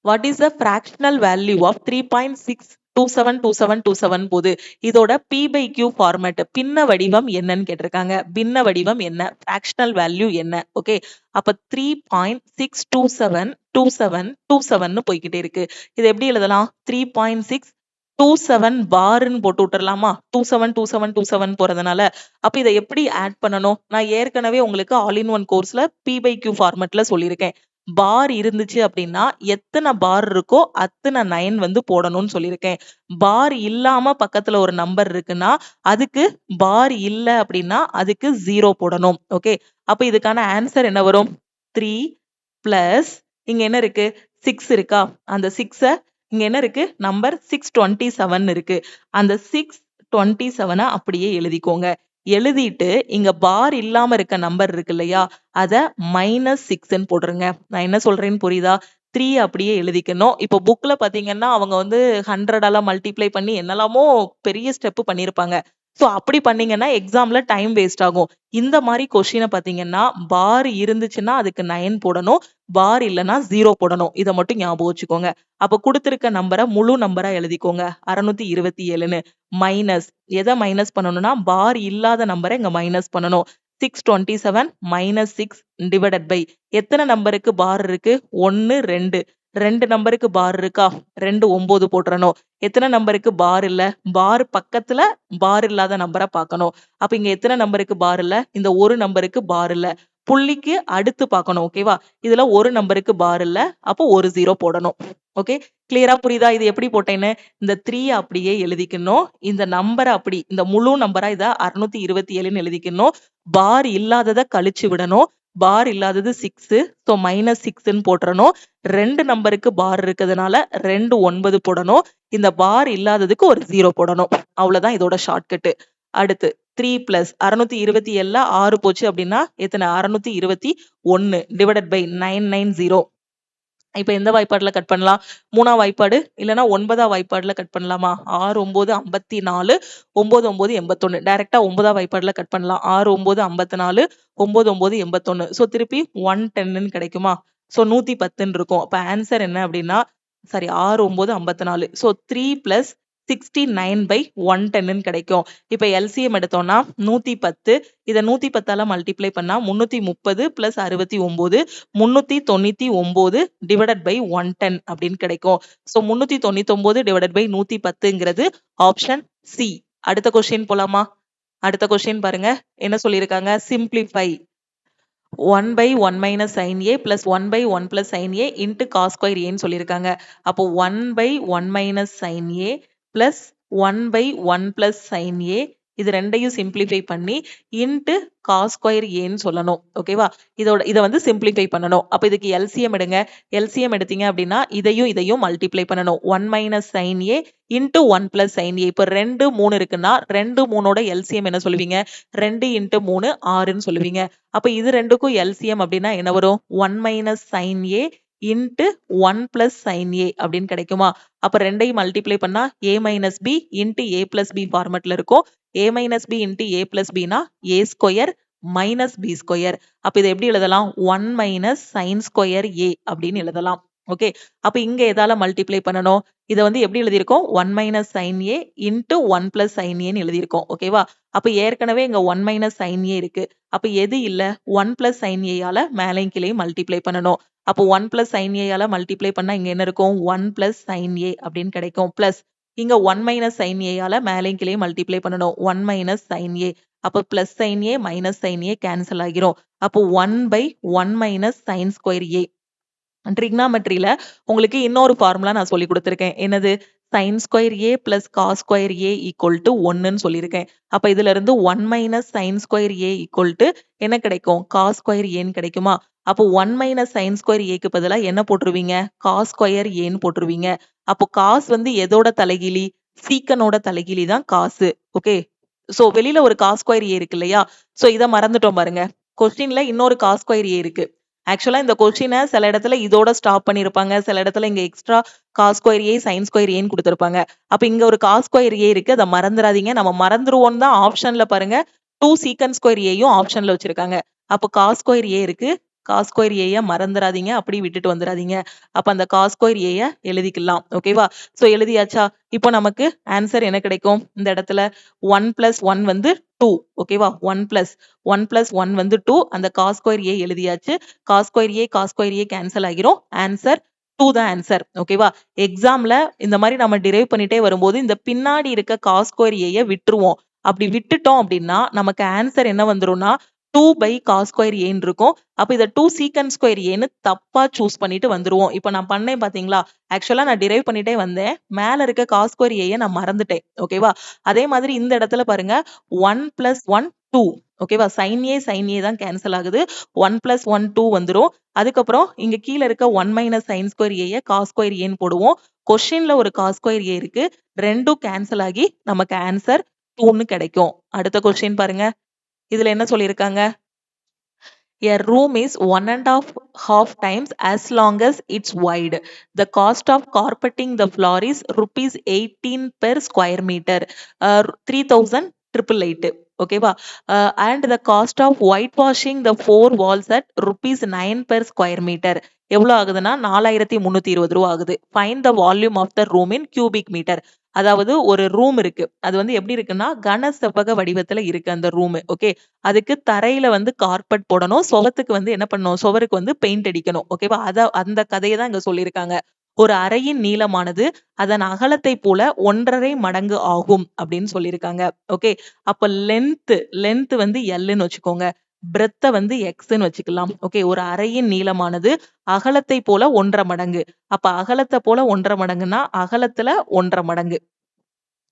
What is the fractional value of 3.6272727 போது இதோட P by Q ஃபார்மேட் பின்ன வடிவம் என்னன்னு கேட்டிருக்காங்க. பின்ன வடிவம் என்ன? ஃபிராக்ஷனல் வேல்யூ என்ன? ஓகே, அப்ப 3.6272727 போய்கிட்டே இருக்கு. இது எப்படி எழுதலாம்? 3.627 பார்ன்னு போட்டு விட்டுறலாமா? 272727 போறதுனால. அப்ப இதை எப்படி ஆட் பண்ணணும்? நான் ஏற்கனவே உங்களுக்கு ஆல் இன் ஒன் கோர்ஸ்ல P by Q ஃபார்மேட்ல சொல்லியிருக்கேன். பார் இருந்துச்சு அப்படின்னா எத்தனை பார் இருக்கோ அத்தனை 9 வந்து போடணும்னு சொல்லியிருக்கேன். பார் இல்லாம பக்கத்துல ஒரு நம்பர் இருக்குன்னா அதுக்கு பார் இல்ல அப்படின்னா அதுக்கு 0 போடணும். ஓகே, அப்ப இதுக்கான ஆன்சர் என்ன வரும்? 3 பிளஸ் இங்க என்ன இருக்கு? 6 இருக்கா? அந்த 6 இங்க என்ன இருக்கு? நம்பர் 627 இருக்கு. அந்த 627 அப்படியே எழுதிக்கோங்க. எழுதிட்டு இங்க பார் இல்லாம இருக்க நம்பர் இருக்கு இல்லையா, அத -6ன்னு போட்டுருங்க. நான் என்ன சொல்றேன்னு புரியுதா? 3 அப்படியே எழுதிக்கணும். இப்போ புக்ல பாத்தீங்கன்னா அவங்க வந்து 100ஆல மல்டிப்ளை பண்ணி என்னெல்லாமோ பெரிய ஸ்டெப் பண்ணிருப்பாங்க. சோ அப்படி பண்ணீங்கன்னா எக்ஸாம்ல டைம் வேஸ்ட் ஆகும். இந்த மாதிரி கொஸ்டினை பாத்தீங்கன்னா பார் இருந்துச்சுன்னா அதுக்கு 9 போடணும், பார் இல்லைன்னா 0 போடணும். இதை மட்டும் ஞாபகம் வச்சுக்கோங்க. அப்ப கொடுத்திருக்க நம்பரை முழு நம்பரா எழுதிக்கோங்க. 627ன்னு மைனஸ் எதை மைனஸ் பண்ணணும்னா பார் இல்லாத நம்பரை இங்க மைனஸ் பண்ணணும். 627 minus 6 divided by எத்தனை நம்பருக்கு பார் இருக்கு? 1 2. 2 நம்பருக்கு பார் இருக்கா? 2 9 போட்டுறணும். எத்தனை நம்பருக்கு பார் இல்ல? பார் பக்கத்துல பார் இல்லாத நம்பரை பார்க்கணும். அப்ப இங்க எத்தனை நம்பருக்கு பார் இல்ல? இந்த ஒரு நம்பருக்கு பார் இல்ல. புள்ளிக்கு அடுத்து பார்க்கணும். ஓகேவா? இதுல ஒரு நம்பருக்கு பார் இல்ல. அப்போ ஒரு 0 போடணும். ஓகே, கிளியரா புரியுதா? இது எப்படி போட்டேன்னு? இந்த 3 அப்படியே எழுதிக்கணும். இந்த நம்பரை அப்படி இந்த முழு நம்பரா இத 627ன்னு எழுதிக்கணும். பார் இல்லாததை கழிச்சு விடணும். பார் இல்லாதது 6. ஸோ -6ன்னு போட்டுறணும். 2 நம்பருக்கு பார் இருக்கிறதுனால 2 9 போடணும். இந்த பார் இல்லாததுக்கு ஒரு 0 போடணும். அவ்வளவுதான் இதோட ஷார்ட்கட். அடுத்து 3 பிளஸ் 627ல 6 போச்சு அப்படின்னா எத்தனை? 621 டிவைடட் பை 990. இப்ப எந்த வாய்ப்பாடுல கட் பண்ணலாம்? 3ஆம் வாய்ப்பாடு இல்லைன்னா 9ஆம் வாய்ப்பாடுல கட் பண்ணலாமா? 6 9 54 9 9 81. டைரக்டா 9ஆம் வாய்ப்பாடுல கட் பண்ணலாம். 6 9 54 9 9 81. சோ திருப்பி 110ன்னு கிடைக்குமா? சோ 110 இருக்கும். அப்ப ஆன்சர் என்ன அப்படின்னா சாரி 6 9 54. ஸோ 3 + 69/110 கிடைக்கும். இப்ப எல்சிஎம் எடுத்தோம்னா 110. இதை 110ஆல மல்டிப்ளை பண்ணா 330 + 69 399 / 110 அப்படின்னு கிடைக்கும். ஸோ 399 / 110ங்கிறது ஆப்ஷன் சி. அடுத்த கொஸ்டின் போலாமா? அடுத்த கொஸ்டின் பாருங்க. என்ன சொல்லியிருக்காங்க? Simplify 1/1 - sin A + 1/1 + sin A into cos square A ன்னு சொல்லியிருக்காங்க. அப்போ 1/1 - sin A + 1/1 + sin A இது ரெண்டையும் சிம்பிளிஃபை பண்ணி இன்ட்டு cos square A ன்னு சொல்லணும். ஓகேவா? இதை வந்து சிம்பிளிஃபை பண்ணணும். அப்போ இதுக்கு எல்சிஎம் எடுங்க. எல்சிஎம் எடுத்தீங்க அப்படின்னா இதையும் மல்டிப்ளை பண்ணணும். 1 - sin A into 1 + sin A. இப்போ 2 3 இருக்குன்னா 2 3ஓட எல்சிஎம் என்ன சொல்லுவீங்க? 2 × 3 6ன்னு சொல்லுவீங்க. அப்ப இது ரெண்டுக்கும் எல்சிஎம் அப்படின்னா என்ன வரும்? 1 - sin A into 1 + sin A அப்படின்னு கிடைக்குமா? அப்ப ரெண்டையும் மல்டிப்ளை பண்ணா A - B into A + B ஃபார்மட்ல இருக்கும். A - B into A + B னா A² - B². அப்ப இதை எப்படி எழுதலாம்? 1 - sin square A அப்படின்னு எழுதலாம். ஓகே. அப்ப இங்க எதால மல்டிப்ளை பண்ணணும்? இதை வந்து எப்படி எழுதியிருக்கோம்? 1 - sin A into 1 + sin A ன்னு எழுதியிருக்கோம். ஓகேவா? அப்ப ஏற்கனவே இங்க 1 - sin A இருக்கு. அப்ப எது இல்ல? 1 + sin A ஆல மேலையும் கீழையும் மல்டிப்ளை பண்ணணும். அப்போ 1 + sin A ஆல மல்டிப்ளை பண்ணா இங்க என்ன இருக்கும்? 1 + sin A அப்படின்னு கிடைக்கும். பிளஸ் இங்க 1 - sin A ஆல மேலையும் கீழையும் மல்டிப்ளை பண்ணணும். 1 - sin A. அப்போ plus sin A minus sin A cancel ஆகிரும். அப்போ 1/1 - sin square A. ட்ரிக்னாமெட்ரியில உங்களுக்கு இன்னொரு ஃபார்முலா நான் சொல்லி கொடுத்துருக்கேன். என்னது? sin square A + cos square A = 1ன்னு சொல்லியிருக்கேன். அப்ப இதுல இருந்து 1 - sin square A = என்ன கிடைக்கும்? cos square A ன்னு கிடைக்குமா? அப்போ 1 - sin square A க்கு பதிலா என்ன போட்டுருவீங்க? cos square A ன்னு போட்டுருவீங்க. அப்போ cos வந்து எதோட தலைகீழி? சீக்கனோட தலைகீழி தான் cos. ஓகே. சோ வெளியில ஒரு cos square A இருக்கு இல்லையா? சோ இத மறந்துட்டோம் பாருங்க. கொஸ்டின்ல இன்னொரு cos square A இருக்கு. ஆக்சுவலா இந்த கொஸ்டினை சில இடத்துல இதோட ஸ்டாப் பண்ணிருப்பாங்க. சில இடத்துல இங்க extra cos square A sin square A ன்னு கொடுத்திருப்பாங்க. அப்ப இங்க ஒரு cos square A இருக்கு. அதை மறந்துடாதீங்க. நம்ம மறந்துருவோம் தான் ஆப்ஷன்ல பாருங்க 2 secant square Aயும் ஆப்ஷன்ல வச்சிருக்காங்க. அப்ப cos square A இருக்கு. cos square A மறந்துடாதீங்க. அப்படி விட்டுட்டு வந்துடாதீங்க. அப்ப அந்த cos square A எழுதிக்கலாம். ஓகேவா? சோ எழுதியாச்சா? இப்போ நமக்கு ஆன்சர் என்ன கிடைக்கும்? இந்த இடத்துல 1 + 1 வந்து 2. ஓகேவா? 1 + 1 வந்து 2. அந்த cos square A எழுதியாச்சு. cos square A கேன்சல் ஆகிரும். ஆன்சர் 2 தான் ஆன்சர். ஓகேவா? எக்ஸாம்ல இந்த மாதிரி நம்ம டிரைவ் பண்ணிட்டே வரும்போது இந்த பின்னாடி இருக்க cos square A விட்டுருவோம். அப்படி விட்டுட்டோம் அப்படின்னா நமக்கு ஆன்சர் என்ன வந்துரும்னா 2/cos square A இருக்கும். அப்ப இத 2 secant square A ன்னு தப்பா சூஸ் பண்ணிட்டு வந்துருவோம். இப்ப நான் பண்ணேன் பாத்தீங்களா? ஆக்சுவலா நான் டிரைவ் பண்ணிட்டே வந்தேன். மேல இருக்க cos square A நான் மறந்துட்டேன். ஓகேவா? அதே மாதிரி இந்த இடத்துல பாருங்க 1 + 1 2. ஓகேவா? sin A தான் கேன்சல் ஆகுது. 1 + 1 2 வந்துரும். அதுக்கப்புறம் இங்க கீழ இருக்க 1 - sin square A cos square A ன்னு போடுவோம். கொஸ்டின்ல ஒரு cos square A இருக்கு. ரெண்டும் கேன்சல் ஆகி நமக்கு ஆன்சர் 2ன்னு கிடைக்கும். அடுத்த கொஸ்டின் பாருங்க. இதுல என்ன சொல்லியிருக்காங்க? A room is 1½ times as long as it's wide. The cost of carpeting the floor is ₹18 per square meter. 3,888. ஓகேவா? And the cost of whitewashing the 4 walls at ₹9 per square meter. எவ்வளவு ஆகுதுன்னா 4320 ரூபா ஆகுது. Find the volume of the room in cubic meter. அதாவது ஒரு room இருக்கு. அது வந்து எப்படி இருக்குன்னா கன செவ்வக வடிவத்துல இருக்கு அந்த ரூம். ஓகே. அதுக்கு தரையில வந்து கார்பெட் போடணும். சுவத்துக்கு வந்து என்ன பண்ணணும்? சுவருக்கு வந்து பெயிண்ட் அடிக்கணும். ஓகேவா? அந்த கதையை தான் இங்க சொல்லியிருக்காங்க. ஒரு அறையின் நீளமானது அதன் அகலத்தை போல 1½ மடங்கு ஆகும் அப்படின்னு சொல்லியிருக்காங்க. ஓகே. அப்ப லென்த் வந்து Lன்னு வச்சுக்கோங்க. பிரெத்த வந்து Xன்னு வச்சுக்கலாம். ஓகே. ஒரு அறையின் நீளமானது அகலத்தை போல 1½ மடங்கு. அப்ப அகலத்தை போல 1½ மடங்குன்னா அகலத்துல 1½ மடங்கு.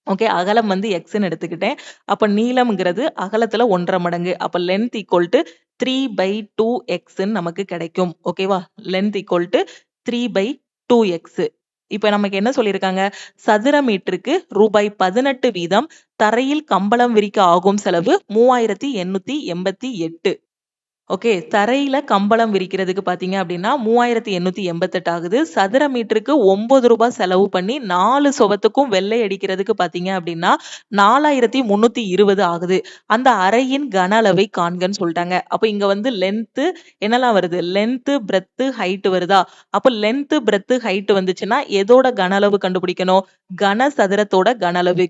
ஓகே. அகலம் வந்து Xன்னு எடுத்துக்கிட்டேன். அப்ப நீளம்ங்கிறது அகலத்துல 1½ மடங்கு. அப்ப லென்த் = 3/2x நமக்கு கிடைக்கும். ஓகேவா? Length = 3/2x. இப்ப நமக்கு என்ன சொல்லியிருக்காங்க? சதுர மீட்டருக்கு ₹18 வீதம் தரையில் கம்பளம் விரிக்க ஆகும் செலவு 3888. ஓகே. தரையில கம்பளம் விரிக்கிறதுக்கு பார்த்தீங்க அப்படின்னா, 3888 ஆகுது. சதுர மீட்டருக்கு ரூ. 9 செலவு பண்ணி 4 சுவத்துக்கும் வெள்ளை அடிக்கிறதுக்கு பார்த்தீங்க அப்படின்னா, 4320 ஆகுது. அந்த அறையின் கன அளவை காண்கன்னு சொல்ட்டாங்க. அப்ப இங்க வந்து லென்த் என்னலாம் வருது? லென்த், பிரெத், ஹைட் வருதா? அப்ப லென்த், பிரெத், ஹைட் வந்துச்சுன்னா, எதோட கன அளவு கண்டுபிடிக்கணும்? கன சதுரத்தோட கன அளவு.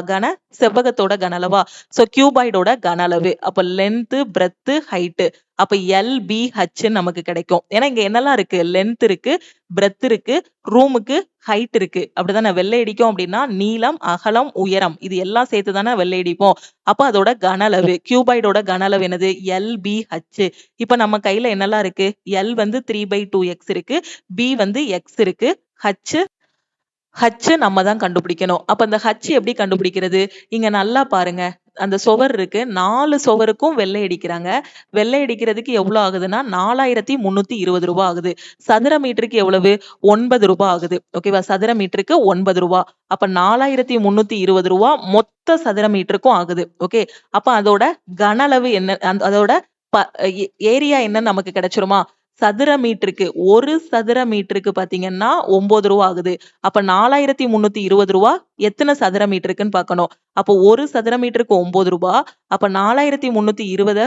கன செவ்வகத்தோட கன அளவா? சோ கியூபாய்டோட கன அளவு. அப்ப லென்த், பிரெத், ஹைட். அப்ப LBH நமக்கு கிடைக்கும். ஏன்னா இங்க என்னலாம் இருக்கு? லென்த் இருக்கு, பிரெத் இருக்கு, ரூமுக்கு ஹைட் இருக்கு. அப்படிதானே? வெள்ளை அடிக்கும் அப்படின்னா நீளம், அகலம், உயரம் இது எல்லாம் சேர்த்து தானே வெள்ளை அடிப்போம். அப்ப அதோட கன அளவு கியூபாய்டோட கன அளவு என்னது? LBH. இப்ப நம்ம கையில என்னலாம் இருக்கு? L வந்து 3/2x இருக்கு, B வந்து x இருக்கு, H நம்ம தான் கண்டுபிடிக்கணும். அப்ப அந்த H எப்படி கண்டுபிடிக்கிறது? இங்க நல்லா பாருங்க. அந்த சுவர் இருக்கு. 4 சுவருக்கும் வெள்ளை அடிக்கிறாங்க. வெள்ளை அடிக்கிறதுக்கு எவ்வளோ ஆகுதுன்னா, ரூ. 4320 ஆகுது. சதுர மீட்டருக்கு எவ்வளவு? ரூ. 9 ஆகுது. ஓகேவா? சதுர மீட்டருக்கு ரூ. 9. அப்ப ரூ. 4320 மொத்த சதுர மீட்டருக்கும் ஆகுது. ஓகே. அப்ப அதோட கன அளவு என்ன? அதோட ப ஏரியா என்னன்னு நமக்கு கிடைச்சிருமா? சதுர மீட்டருக்கு 1 சதுர மீட்டருக்கு பார்த்தீங்கன்னா ரூ. 9 ஆகுது. அப்ப ரூ. 4320 எத்தனை சதுர மீட்டருக்குன்னு பார்க்கணும். அப்போ 1 சதுர மீட்டருக்கு ரூ. 9. அப்ப 4320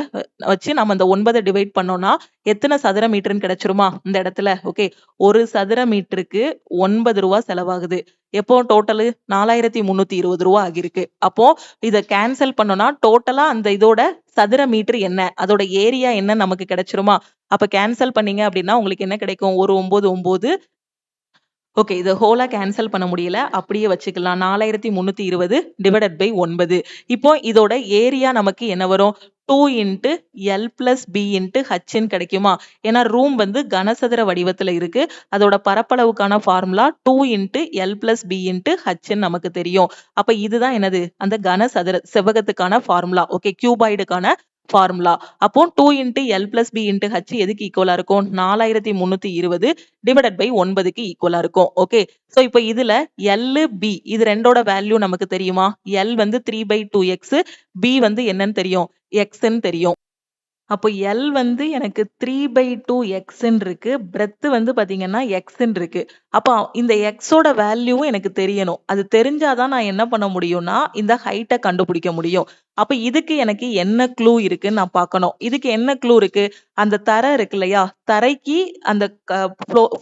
வச்சு நம்ம இந்த 9 டிவைட் பண்ணோம்னா எத்தனை சதுர மீட்டர்ன்னு கிடைச்சிருமா இந்த இடத்துல? ஓகே. 1 சதுர மீட்டருக்கு ரூ. 9 செலவாகுது. எப்போ டோட்டலு? ரூ. 4320 ஆகிருக்கு. அப்போ இத கேன்சல் பண்ணோம்னா டோட்டலா அந்த இதோட சதுர மீட்டர் என்ன? அதோட ஏரியா என்ன நமக்கு கிடைச்சிருமா? அப்ப கேன்சல் பண்ணீங்க அப்படின்னா உங்களுக்கு என்ன கிடைக்கும்? ஒரு 9 9. ஓகே. இத ஹோலா கேன்சல் பண்ண முடியல. அப்படியே வச்சுக்கலாம். 4320 டிவைடட் பை 9. இப்போ இதோட ஏரியா நமக்கு என்ன வரும்? 2 into L plus B into ஹச்ன்னு கிடைக்குமா? ஏன்னா ரூம் வந்து கனசதுர வடிவத்துல இருக்கு. அதோட பரப்பளவுக்கான formula 2 into L plus B into ஹச்ன்னு நமக்கு தெரியும். அப்ப இதுதான் என்னது? அந்த கனசதுர செவ்வகத்துக்கான ஃபார்முலா. ஓகே. கியூபாய்டுக்கான ஃபார்முலா. அப்போ 2 into L plus B into H எதுக்கு ஈக்குவலா இருக்கும்? 4320 டிவைடட் பை 9க்கு ஈக்குவலா இருக்கும். ஓகே. சோ இப்போ இதுல எல் பி இது ரெண்டோட வேல்யூ நமக்கு தெரியுமா? எல் வந்து 3/2x, பி வந்து என்னன்னு தெரியும்? எக்ஸ்ன்னு தெரியும். அப்போ எல் வந்து எனக்கு 3/2xன்னு இருக்கு. பிரெத் வந்து பாத்தீங்கன்னா எக்ஸ்ன்னு இருக்கு. அப்போ இந்த எக்ஸோட வேல்யூவும் எனக்கு தெரியணும். அது தெரிஞ்சாதான் நான் என்ன பண்ண முடியும்னா இந்த ஹைட்ட கண்டுபிடிக்க முடியும். அப்ப இதுக்கு எனக்கு என்ன க்ளூ இருக்குன்னு நான் பார்க்கணும். இதுக்கு என்ன க்ளூ இருக்கு? அந்த தரை இருக்கு இல்லையா? தரைக்கு அந்த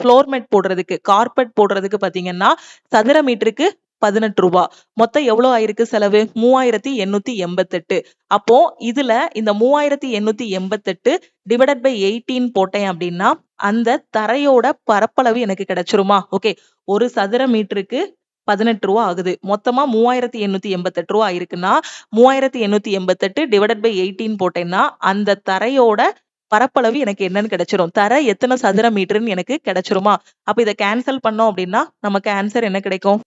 ஃப்ளோர் மேட் போடுறதுக்கு, கார்பெட் போடுறதுக்கு பாத்தீங்கன்னா சதுர மீட்டருக்கு ரூ. 18. மொத்தம் எவ்வளவு ஆயிருக்கு செலவு? 3888. அப்போ இதுல இந்த 3888 டிவைடட் பை 18 போட்டேன் அப்படின்னா அந்த தரையோட பரப்பளவு எனக்கு கிடைச்சிருமா? ஓகே. ஒரு சதுர மீட்டருக்கு ரூ. 18 ஆகுது. மொத்தமா ரூ. 3888 ஆயிருக்குன்னா 3888 டிவைடட் பை 18 போட்டேன்னா அந்த தரையோட பரப்பளவு எனக்கு என்னன்னு கிடைச்சிரும். தரை எத்தனை சதுர மீட்டர்ன்னு எனக்கு கிடைச்சிருமா? அப்ப இத கேன்சல் பண்ணோம் அப்படின்னா நமக்கு ஆன்சர் என்ன கிடைக்கும்?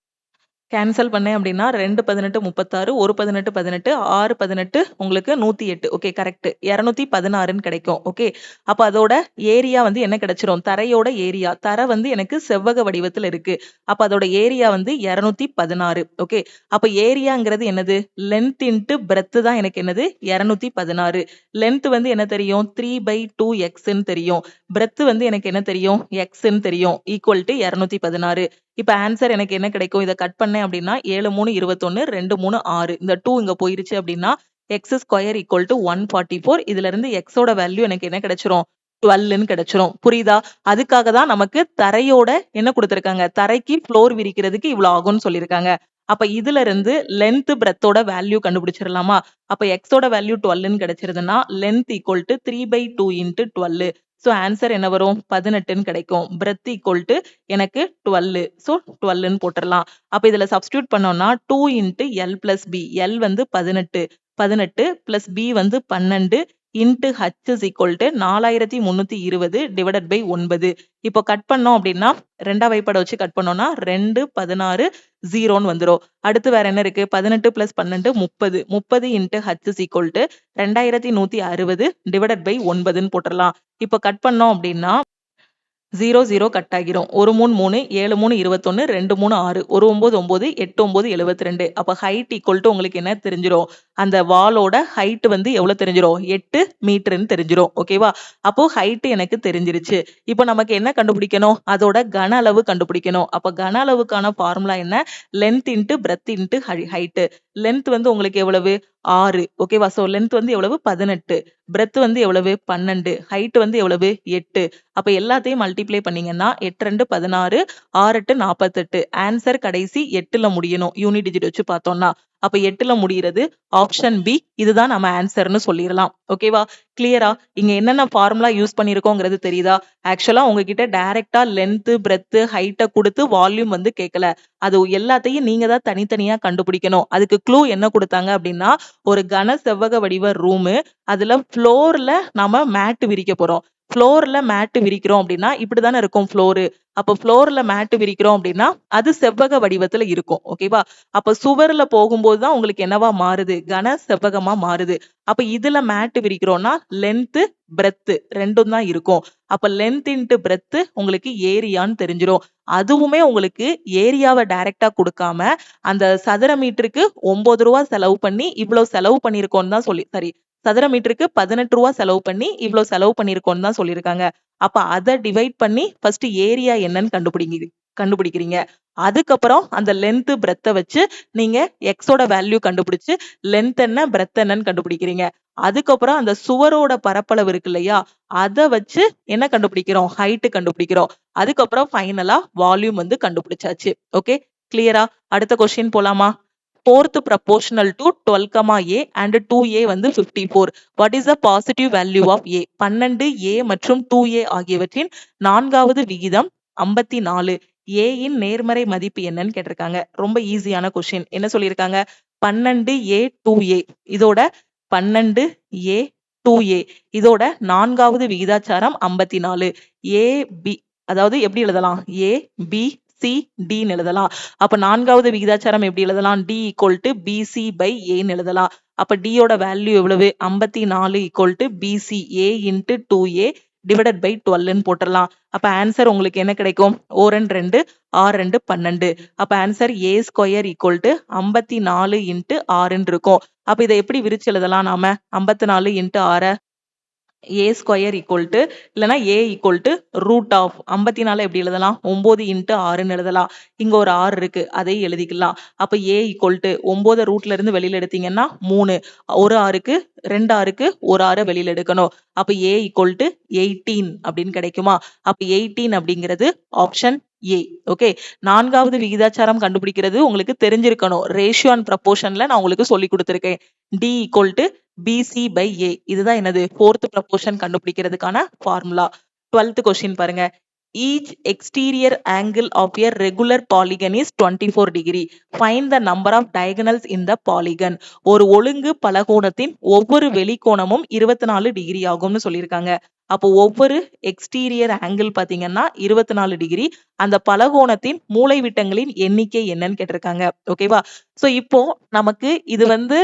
கேன்சல் பண்ணேன் அப்படின்னா 2 18 36, 1 18 18, 6 18 உங்களுக்கு 108. Okay correct. 216ன்னு கிடைக்கும். ஓகே. அப்ப அதோட ஏரியா வந்து என்ன கிடைச்சிரும்? தரையோட ஏரியா. தரை வந்து எனக்கு செவ்வக வடிவத்துல இருக்கு. அப்ப அதோட ஏரியா வந்து 216. ஓகே. அப்ப ஏரியாங்கிறது என்னது? லென்த் இன்டு பிரெத் தான் எனக்கு என்னது? 216. லென்த் வந்து என்ன தெரியும்? 3/2xன்னு தெரியும். பிரெத் வந்து எனக்கு என்ன தெரியும்? xன்னு தெரியும். Equal to 216. இப்ப ஆன்சர் எனக்கு என்ன கிடைக்கும்? இத கட் பண்ணேன் அப்படின்னா 7 3 21 2 3 6. இந்த 2 இங்க போயிருச்சு அப்படின்னா x ஸ்கொயர் ஈக்குவல் டு 144. இதுல இருந்து x ஓட வேல்யூ எனக்கு என்ன கிடைச்சிரும்? 12ன்னு கிடைச்சிரும். புரியுதா? அதுக்காக தான் நமக்கு தரையோட என்ன கொடுத்திருக்காங்க? தரைக்கு ஃப்ளோர் விரிக்கிறதுக்கு இவ்வளவு ஆகும்னு சொல்லியிருக்காங்க. அப்ப இதுல இருந்து லென்த் பிரெத்தோட வேல்யூ கண்டுபிடிச்சிடலாமா? அப்ப x ஓட வேல்யூ 12ன்னு கிடைச்சிருதுன்னா length equal to 3/2 into 12. So answer என்ன வரும்? 18ன்னு கிடைக்கும். பிரெத் ஈக்குவல் டு எனக்கு 12. சோ 12ன்னு போட்டுறலாம். அப்ப இதுல சப்ஸ்டிடியூட் பண்ணோம்னா 2 into L plus B. L வந்து 18. 18 பிளஸ் பி வந்து 12 into H is equal to 4320 divided by 9. இப்போ கட் பண்ணோம் அப்படின்னா 2 வைப்பட வச்சு கட் பண்ணோம்னா 2 16 0ன்னு வந்துரும். அடுத்து வேற என்ன இருக்கு? 18 plus 12 30. 30 into H is equal to 2160 divided by 9ன்னு போட்டுறலாம். இப்போ கட் பண்ணோம் அப்படின்னா 0 0 கட் ஆகிரும். 1 3 3 7 3 21 2 3 6 1 9 9 8 9 72. அப்ப ஹைட் ஈக்குவல் டு உங்களுக்கு என்ன தெரிஞ்சிரும்? அந்த வாலோட ஹைட் வந்து எவ்வளவு தெரிஞ்சிரும்? 8 மீட்டர்னு தெரிஞ்சிரும். ஓகேவா? அப்போ ஹைட் எனக்கு தெரிஞ்சிருச்சு. இப்போ நமக்கு என்ன கண்டுபிடிக்கணும்? அதோட கன அளவு கண்டுபிடிக்கணும். அப்ப கன அளவுக்கான ஃபார்முலா என்ன? Length into breadth into height. Length வந்து உங்களுக்கு எவ்வளவு? 6. ஓகேவா? சோ லென்த் வந்து எவ்வளவு? 18. பிரெத் வந்து எவ்வளவு? 12. ஹைட் வந்து எவ்வளவு? 8. அப்ப எல்லாத்தையும் மல்டிப்ளை பண்ணீங்கன்னா 8 2 16 6 8 48. ஆன்சர் கடைசி 8ல முடியணும். யூனிட் டிஜிட் வச்சு பார்த்தோம்னா அப்ப 8ல முடிகிறது ஆப்ஷன் பி. இதுதான் நம்ம ஆன்சர்னு சொல்லிடலாம். ஓகேவா? கிளியரா? இங்க என்னென்ன ஃபார்முலா யூஸ் பண்ணிருக்கோங்கிறது தெரியுதா? ஆக்சுவலா உங்ககிட்ட டைரக்டா லென்த் பிரெத் ஹைட்ட கொடுத்து வால்யூம் வந்து கேட்கல. அது எல்லாத்தையும் நீங்க தான் தனித்தனியா கண்டுபிடிக்கணும். அதுக்கு க்ளூ என்ன கொடுத்தாங்க அப்படின்னா ஒரு கன செவ்வக வடிவ ரூமு, அதுல ஃப்ளோர்ல நாம மேட் விரிக்க போறோம். ஃப்ளோர்ல மேட் விரிக்கிறோம் அப்படின்னா இப்படிதானே இருக்கும் ஃப்ளோரு. அப்ப ஃப்ளோர்ல மேட் விரிக்கிறோம் அப்படின்னா அது செவ்வக வடிவத்துல இருக்கும். ஓகேவா? அப்ப சுவர்ல போகும்போது தான் உங்களுக்கு என்னவா மாறுது? கன செவ்வகமா மாறுது. அப்ப இதுல மேட் விரிக்கிறோம்னா லென்த் பிரெத் ரெண்டும் தான் இருக்கும். அப்ப லென்த் இன்டு பிரெத் உங்களுக்கு ஏரியான்னு தெரிஞ்சிரும். அதுவுமே உங்களுக்கு ஏரியாவை டைரக்டா கொடுக்காம அந்த சதுர மீட்டருக்கு 9 ரூபா செலவு பண்ணி இவ்வளவு செலவு பண்ணிருக்கோம்னு தான் சொல்லி சரி சதுர மீட்டருக்கு 18 ரூபா செலவு பண்ணி இவ்வளவு செலவு பண்ணிருக்கோம்னு தான் சொல்லியிருக்காங்க. அப்ப அதை டிவைட் பண்ணி ஃபர்ஸ்ட் ஏரியா என்னன்னு கண்டுபிடிக்கிறீங்க. அதுக்கப்புறம் அந்த லென்த் பிரெத்தை வச்சு நீங்க எக்ஸோட வேல்யூ கண்டுபிடிச்சு லென்த் என்ன பிரெத் என்னன்னு கண்டுபிடிக்கிறீங்க. அதுக்கப்புறம் அந்த சுவரோட பரப்பளவு இருக்கு இல்லையா? அதை வச்சு என்ன கண்டுபிடிக்கிறோம்? ஹைட் கண்டுபிடிக்கிறோம். அதுக்கப்புறம் ஃபைனலா வால்யூம் வந்து கண்டுபிடிச்சாச்சு. ஓகே, கிளியரா? அடுத்த கொஸ்டின் போலாமா? Fourth proportional to 12, a and 2a வந்து 54. What is the positive value of a? 12 a மற்றும் 2a ஆகியவற்றின் நான்காவது விகிதம் 54. a இன் நேர்மறை மதிப்பு என்னன்னு கேட்டிருக்காங்க. ரொம்ப ஈஸியான கொஸ்டின். என்ன சொல்லியிருக்காங்க? 12a 2a இதோட 12a 2a இதோட நான்காவது விகிதாச்சாரம் 54. a b அதாவது எப்படி எழுதலாம்? a b C D ன்னு எழுதலாம். அப்ப நான்காவது விகிதாச்சாரம் எப்படி எழுதலாம்? D equal to BC by A ன்னு எழுதலாம். அப்ப D யோட வேல்யூ எவ்வளவு? 54 equal to BC A into 2A divided by 12 ன்னு போட்டுடலாம். அப்ப ஆன்சர் உங்களுக்கு என்ன கிடைக்கும்? 4 2 6 2 12. அப்ப answer A square equal to 54 into 6 ன்னு இருக்கும். அப்ப இதை எப்படி விரிச்சு எழுதலாம் நாம? 54 into 6 a square equal to இல்லைன்னா a equal to root of 54 எப்படி எழுதலாம்? 9 into 6ன்னு எழுதலாம். இங்க ஒரு 6 இருக்கு, அதை எழுதிக்கலாம். அப்ப a ஈக்குவல் டு 9 ரூட்ல இருந்து வெளியில எடுத்தீங்கன்னா 3, ஒரு 6க்கு 2 6க்கு ஒரு 6 வெளியில எடுக்கணும். அப்ப a ஈக்குவல் டு 18 அப்படின்னு கிடைக்குமா? அப்ப 18 அப்படிங்கிறது ஆப்ஷன் ஏ. ஓகே, நான்காவது விகிதாச்சாரம் கண்டுபிடிக்கிறது உங்களுக்கு தெரிஞ்சிருக்கணும். ரேஷியோ அண்ட் ப்ரப்போர்ஷன்ல நான் உங்களுக்கு சொல்லி கொடுத்திருக்கேன். d equal to BC by A. இதுதான் என்னது? Fourth proportion கண்டுபிடிக்கிறதுக்கான ஃபார்முலா. 12th கொஸ்டின் பாருங்க. Each exterior angle of a regular polygon is 24 degree. Find the number of diagonals in the polygon. ஒரு ஒழுங்கு பலகோணத்தின் ஒவ்வொரு வெளிக்கோணமும் 24 டிகிரி ஆகும்னு சொல்லியிருக்காங்க. அப்போ ஒவ்வொரு எக்ஸ்டீரியர் ஆங்கிள் பாத்தீங்கன்னா 24 டிகிரி. அந்த பலகோணத்தின் மூலைவிட்டங்களின் எண்ணிக்கை என்னன்னு கேட்டிருக்காங்க. ஓகேவா? சோ இப்போ நமக்கு இது வந்து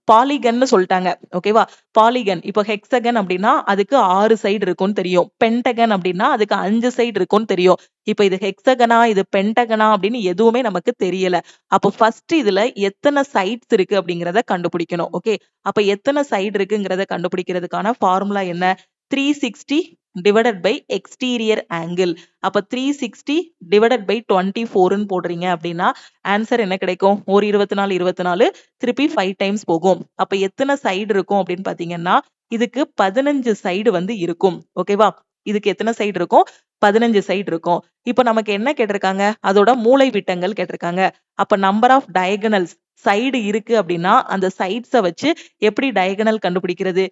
பாலிகன்னு சொல்லிட்டாங்க. ஓகேவா? பாலிகன் இப்போ ஹெக்ஸகன் அப்படின்னா அதுக்கு 6 சைடு இருக்கும்னு தெரியும். பென்டகன் அப்படின்னா அதுக்கு 5 சைடு இருக்கும்னு தெரியும். இப்ப இது ஹெக்ஸகனா இது பென்டகனா அப்படின்னு எதுவுமே நமக்கு தெரியல. அப்போ ஃபர்ஸ்ட் இதுல எத்தனை சைட்ஸ் இருக்கு அப்படிங்கறத கண்டுபிடிக்கணும். ஓகே, அப்ப எத்தனை சைடு இருக்குங்கிறத கண்டுபிடிக்கிறதுக்கான ஃபார்முலா என்ன? 360 divided by exterior angle. அப்ப 360 divided by 24 ன்னு போடுறீங்க அப்படின்னா ஆன்சர் என்ன கிடைக்கும்? ஒரு 24 24 திருப்பி 5 டைம்ஸ் போகும். அப்ப எத்தனை சைடு இருக்கும் அப்படின்னு பாத்தீங்கன்னா இதுக்கு 15 சைடு வந்து இருக்கும். ஓகேவா? இதுக்கு எத்தனை சைடு இருக்கும்? 15 சைடு இருக்கும். இப்ப நமக்கு என்ன கேட்டிருக்காங்க? அதோட மூலை விட்டங்கள் கேட்டிருக்காங்க. அப்ப நம்பர் ஆஃப் டயகனல்ஸ் சைடு இருக்கு அப்படின்னா அந்த சைட்ஸை வச்சு எப்படி டயகனல் கண்டுபிடிக்கிறது?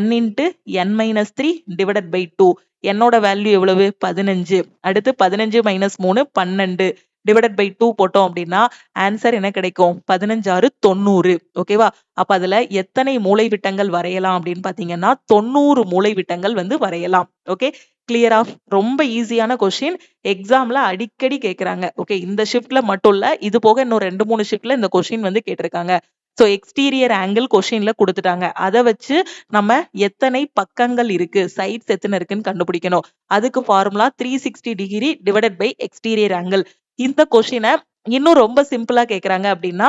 n into n minus 3 divided by 2. என்னோட வேல்யூ எவ்வளவு? 15. அடுத்து 15 minus 3 12 divided by 2 போட்டோம் அப்படின்னா ஆன்சர் என்ன கிடைக்கும்? 15 90. ஓகேவா? அப்ப அதுல எத்தனை மூலை விட்டங்கள் வரையலாம் அப்படின்னு பாத்தீங்கன்னா 90 மூலை விட்டங்கள் வந்து வரையலாம். ஓகே, கிளியரா? ரொம்ப ஈஸியான கொஸ்டின். எக்ஸாம்ல அடிக்கடி கேக்குறாங்க. ஓகே, இந்த ஷிஃப்ட்ல மட்டும் இல்ல, இது போக இன்னும் 2 3 ஷிஃப்ட்ல இந்த கொஸ்டின் வந்து கேட்டிருக்காங்க. ஸோ எக்ஸ்டீரியர் ஆங்கிள் கொஷின்ல கொடுத்துட்டாங்க. அதை வச்சு நம்ம எத்தனை பக்கங்கள் இருக்கு, சைட்ஸ் எத்தனை இருக்குன்னு கண்டுபிடிக்கணும். அதுக்கு formula 360 degree divided by exterior angle. இந்த கொஷினை இன்னும் ரொம்ப சிம்பிளா கேக்குறாங்க அப்படின்னா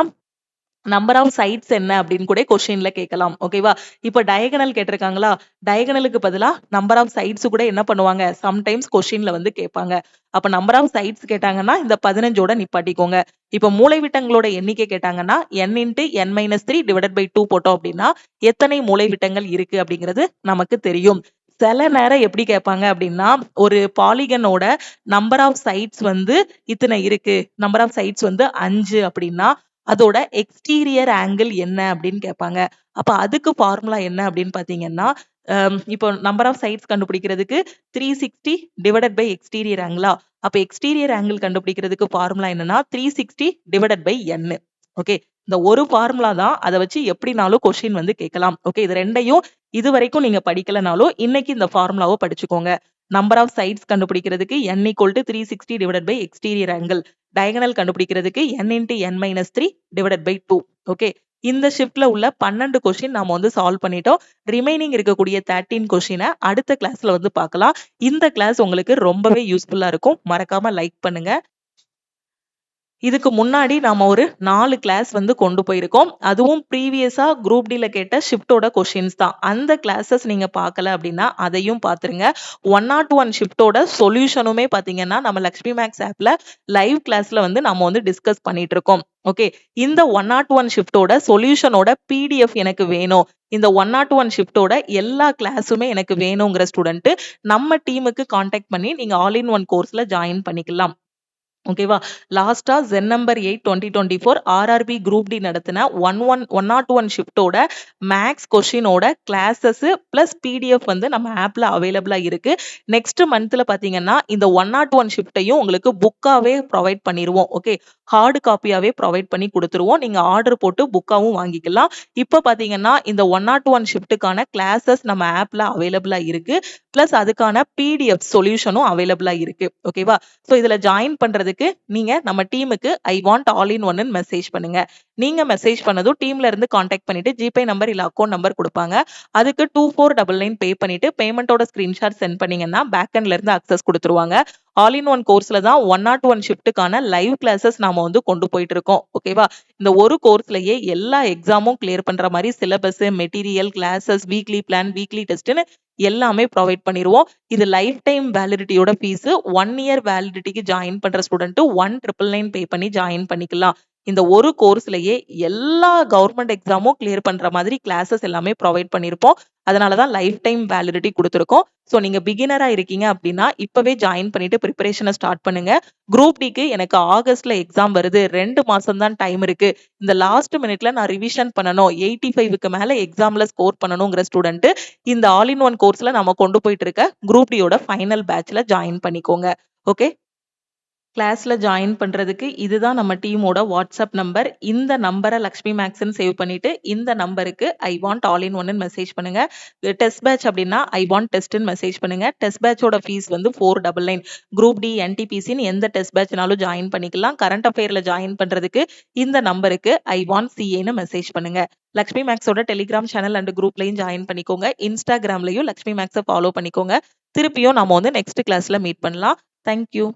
நம்பர் ஆஃப் சைட்ஸ் என்ன அப்படின்னு கூட கொஸ்டின்ல கேட்கலாம். ஓகேவா? இப்போ டயகனல் கேட்டிருக்காங்களா, டயகனலுக்கு பதிலா நம்பர் ஆஃப் சைட்ஸ் கூட என்ன பண்ணுவாங்க, சம்டைம்ஸ் கொஸ்டின்ல வந்து கேட்பாங்க. அப்ப நம்பர் ஆஃப் சைட்ஸ் கேட்டாங்கன்னா இந்த 15ஓட நிப்பாட்டிக்கோங்க. இப்போ மூலைவிட்டங்களோட எண்ணிக்கை கேட்டாங்கன்னா n into n-3 divided by 2 போட்டோம் அப்படின்னா எத்தனை மூலைவிட்டங்கள் இருக்கு அப்படிங்கிறது நமக்கு தெரியும். சில நேரம் எப்படி கேட்பாங்க அப்படின்னா, ஒரு பாலிகனோட நம்பர் ஆஃப் சைட்ஸ் வந்து இத்தனை இருக்கு, நம்பர் ஆஃப் சைட்ஸ் வந்து 5 அப்படின்னா அதோட எக்ஸ்டீரியர் ஆங்கிள் என்ன அப்படின்னு கேட்பாங்க. அப்ப அதுக்கு ஃபார்முலா என்ன அப்படின்னு பாத்தீங்கன்னா, இப்போ நம்பர் ஆஃப் சைட்ஸ் கண்டுபிடிக்கிறதுக்கு 360 டிவைடட் பை எக்ஸ்டீரியர் ஆங்கிளா, அப்ப எக்ஸ்டீரியர் ஆங்கிள் கண்டுபிடிக்கிறதுக்கு ஃபார்முலா என்னன்னா 360 டிவைடட் பை n. ஓகே, இந்த ஒரு ஃபார்முலா தான், அதை வச்சு எப்படினாலும் கொஸ்டின் வந்து கேட்கலாம். ஓகே, இது ரெண்டையும் இது வரைக்கும் நீங்க படிக்கலனாலும் இன்னைக்கு இந்த ஃபார்முலாவை படிச்சுக்கோங்க. நம்பர் ஆஃப் சைட்ஸ் கண்டுபிடிக்கிறதுக்கு n = 360 divided by exterior angle, diagonal கண்டுபிடிக்கிறதுக்கு n into n-3 divided by 2. Okay, இந்த ஷிஃப்ட்ல உள்ள 12 கொஸ்டின் நாம வந்து சால்வ் பண்ணிட்டோம். ரிமைனிங் இருக்கக்கூடிய 13 கொஸ்டினை அடுத்த கிளாஸ்ல வந்து பார்க்கலாம். இந்த கிளாஸ் உங்களுக்கு ரொம்பவே யூஸ்ஃபுல்லா இருக்கும். மறக்காம லைக் பண்ணுங்க. இதுக்கு முன்னாடி நாம ஒரு 4 கிளாஸ் வந்து கொண்டு போயிருக்கோம். அதுவும் ப்ரீவியஸா குரூப் டில கேட்ட ஷிஃப்டோட கொஸ்டின்ஸ் தான். அந்த கிளாஸஸ் நீங்க பார்க்கல அப்படின்னா அதையும் பார்த்துருங்க. 101 ஷிஃப்டோட சொல்யூஷனுமே பாத்தீங்கன்னா நம்ம லக்ஷ்மி மேக்ஸ் ஆப்ல லைவ் கிளாஸ்ல வந்து நம்ம வந்து டிஸ்கஸ் பண்ணிட்டு இருக்கோம். ஓகே, இந்த 101 ஷிஃப்டோட சொல்யூஷனோட PDF எனக்கு வேணும், இந்த 101 ஷிஃப்டோட எல்லா கிளாஸுமே எனக்கு வேணுங்கிற ஸ்டூடெண்ட் நம்ம டீமுக்கு கான்டாக்ட் பண்ணி நீங்க ஆல் இன் ஒன் கோர்ஸ்ல ஜாயின் பண்ணிக்கலாம். ஓகேவா? லாஸ்டா Zen number 8 2024 RRB group D நடத்தின 101 ஷிஃப்டோட மேக்ஸ் கொஸ்டினோட கிளாஸஸ் பிளஸ் PDF வந்து நம்ம ஆப்ல அவைலபிளா இருக்கு. நெக்ஸ்ட் மந்த்ல பாத்தீங்கன்னா இந்த 101 ஷிஃப்டையும் உங்களுக்கு புக்காவே ப்ரொவைட் பண்ணிடுவோம். ஓகே, ஹார்டு காப்பியாவே ப்ரொவைட் பண்ணி கொடுத்துருவோம். நீங்க ஆர்டர் போட்டு புக்காவும் வாங்கிக்கலாம். இப்போ பாத்தீங்கன்னா இந்த 101 ஷிஃப்ட்டுக்கான கிளாஸஸ் நம்ம ஆப்ல அவைலபிளா இருக்கு. பிளஸ் அதுக்கான PDF சொல்யூஷனும் அவைலபிளா இருக்கு. ஓகேவா? சோ இதுல ஜாயின் பண்றதுக்கு நீங்க நம்ம டீமுக்கு ஐ வாண்ட் ஆல் இன் ஒன்னு மெசேஜ் பண்ணுங்க. நீங்க மெசேஜ் பண்ணதும் டீம்ல இருந்து கான்டாக்ட் பண்ணிட்டு ஜிபே நம்பர் இல்ல அக்கௌண்ட் நம்பர் கொடுப்பாங்க. அதுக்கு 2499 பே பண்ணிட்டு பேமெண்டோட ஸ்கிரீன்ஷாட் சென்ட் பண்ணீங்கன்னா பேக் எண்ட்ல இருந்து அக்சஸ் கொடுத்துருவாங்க. ஆல் இன் ஒன் கோர்ஸ்ல தான் 101 ஷிஃப்ட்டுக்கான லைவ் கிளாஸஸ் நாம வந்து கொண்டு போயிட்டு இருக்கோம். ஓகேவா? இந்த ஒரு கோர்ஸ்லயே எல்லா எக்ஸாமும் கிளியர் பண்ற மாதிரி syllabus, material, classes, weekly plan, weekly டெஸ்ட்னு எல்லாமே ப்ரொவைட் பண்ணிடுவோம். இது லைஃப் டைம் வேலிடிட்டியோட ஃபீஸ். 1 இயர் வேலிடிட்டிக்கு ஜாயின் பண்ற ஸ்டூடெண்ட் 1999 பே பண்ணி ஜாயின் பண்ணிக்கலாம். இந்த ஒரு கோர்ஸ்லயே எல்லா கவர்மெண்ட் எக்ஸாமும் கிளியர் பண்ற மாதிரி கிளாஸஸ் எல்லாமே ப்ரொவைட் பண்ணிருப்போம். அதனாலதான் லைஃப் டைம் வேலிடிட்டி கொடுத்துருக்கோம். சோ நீங்க பிகினரா இருக்கீங்க அப்படின்னா இப்பவே ஜாயின் பண்ணிட்டு ப்ரிப்பரேஷனை ஸ்டார்ட் பண்ணுங்க. குரூப் டிக்கு எனக்கு ஆகஸ்ட்ல எக்ஸாம் வருது, 2 மாசம் தான் டைம் இருக்கு, இந்த லாஸ்ட் மினிட்ல நான் ரிவிஷன் பண்ணணும், 85க்கு மேல எக்ஸாம்ல ஸ்கோர் பண்ணணுங்கிற ஸ்டூடெண்ட் இந்த ஆல் இன் ஒன் கோர்ஸ்ல நம்ம கொண்டு போயிட்டு இருக்க குரூப் டியோட ஃபைனல் பேட்ச்ல ஜாயின் பண்ணிக்கோங்க. ஓகே, கிளாஸ்ல ஜாயின் பண்றதுக்கு இதுதான் நம்ம டீமோட வாட்ஸ்அப் நம்பர். இந்த நம்பரை லக்ஷ்மி மேக்ஸ்ன்னு சேவ் பண்ணிட்டு இந்த நம்பருக்கு ஐ வாண்ட் ஆல் இன் ஒன்னு மெசேஜ் பண்ணுங்க. டெஸ்ட் பேட்ச் அப்படின்னா ஐ வாண்ட் டெஸ்ட்னு மெசேஜ் பண்ணுங்க. டெஸ்ட் பேட்சோட ஃபீஸ் வந்து 499. குரூப் டி, NTPCன்னு எந்த டெஸ்ட் பேட்ச்னாலும் ஜாயின் பண்ணிக்கலாம். கரண்ட் அஃபேர்ல ஜாயின் பண்றதுக்கு இந்த நம்பருக்கு ஐ வாண்ட் CAன்னு மெசேஜ் பண்ணுங்க. லக்ஷ்மி மேக்ஸோட டெலிகிராம் சேனல் அண்ட் குரூப்லயும் ஜாயின் பண்ணிக்கோங்க. இன்ஸ்டாகிராம்லயும் லக்ஷ்மி மேக்ஸை ஃபாலோ பண்ணிக்கோங்க. திருப்பியும் நாம வந்து நெக்ஸ்ட் கிளாஸ்ல மீட் பண்ணலாம். தேங்க்யூ.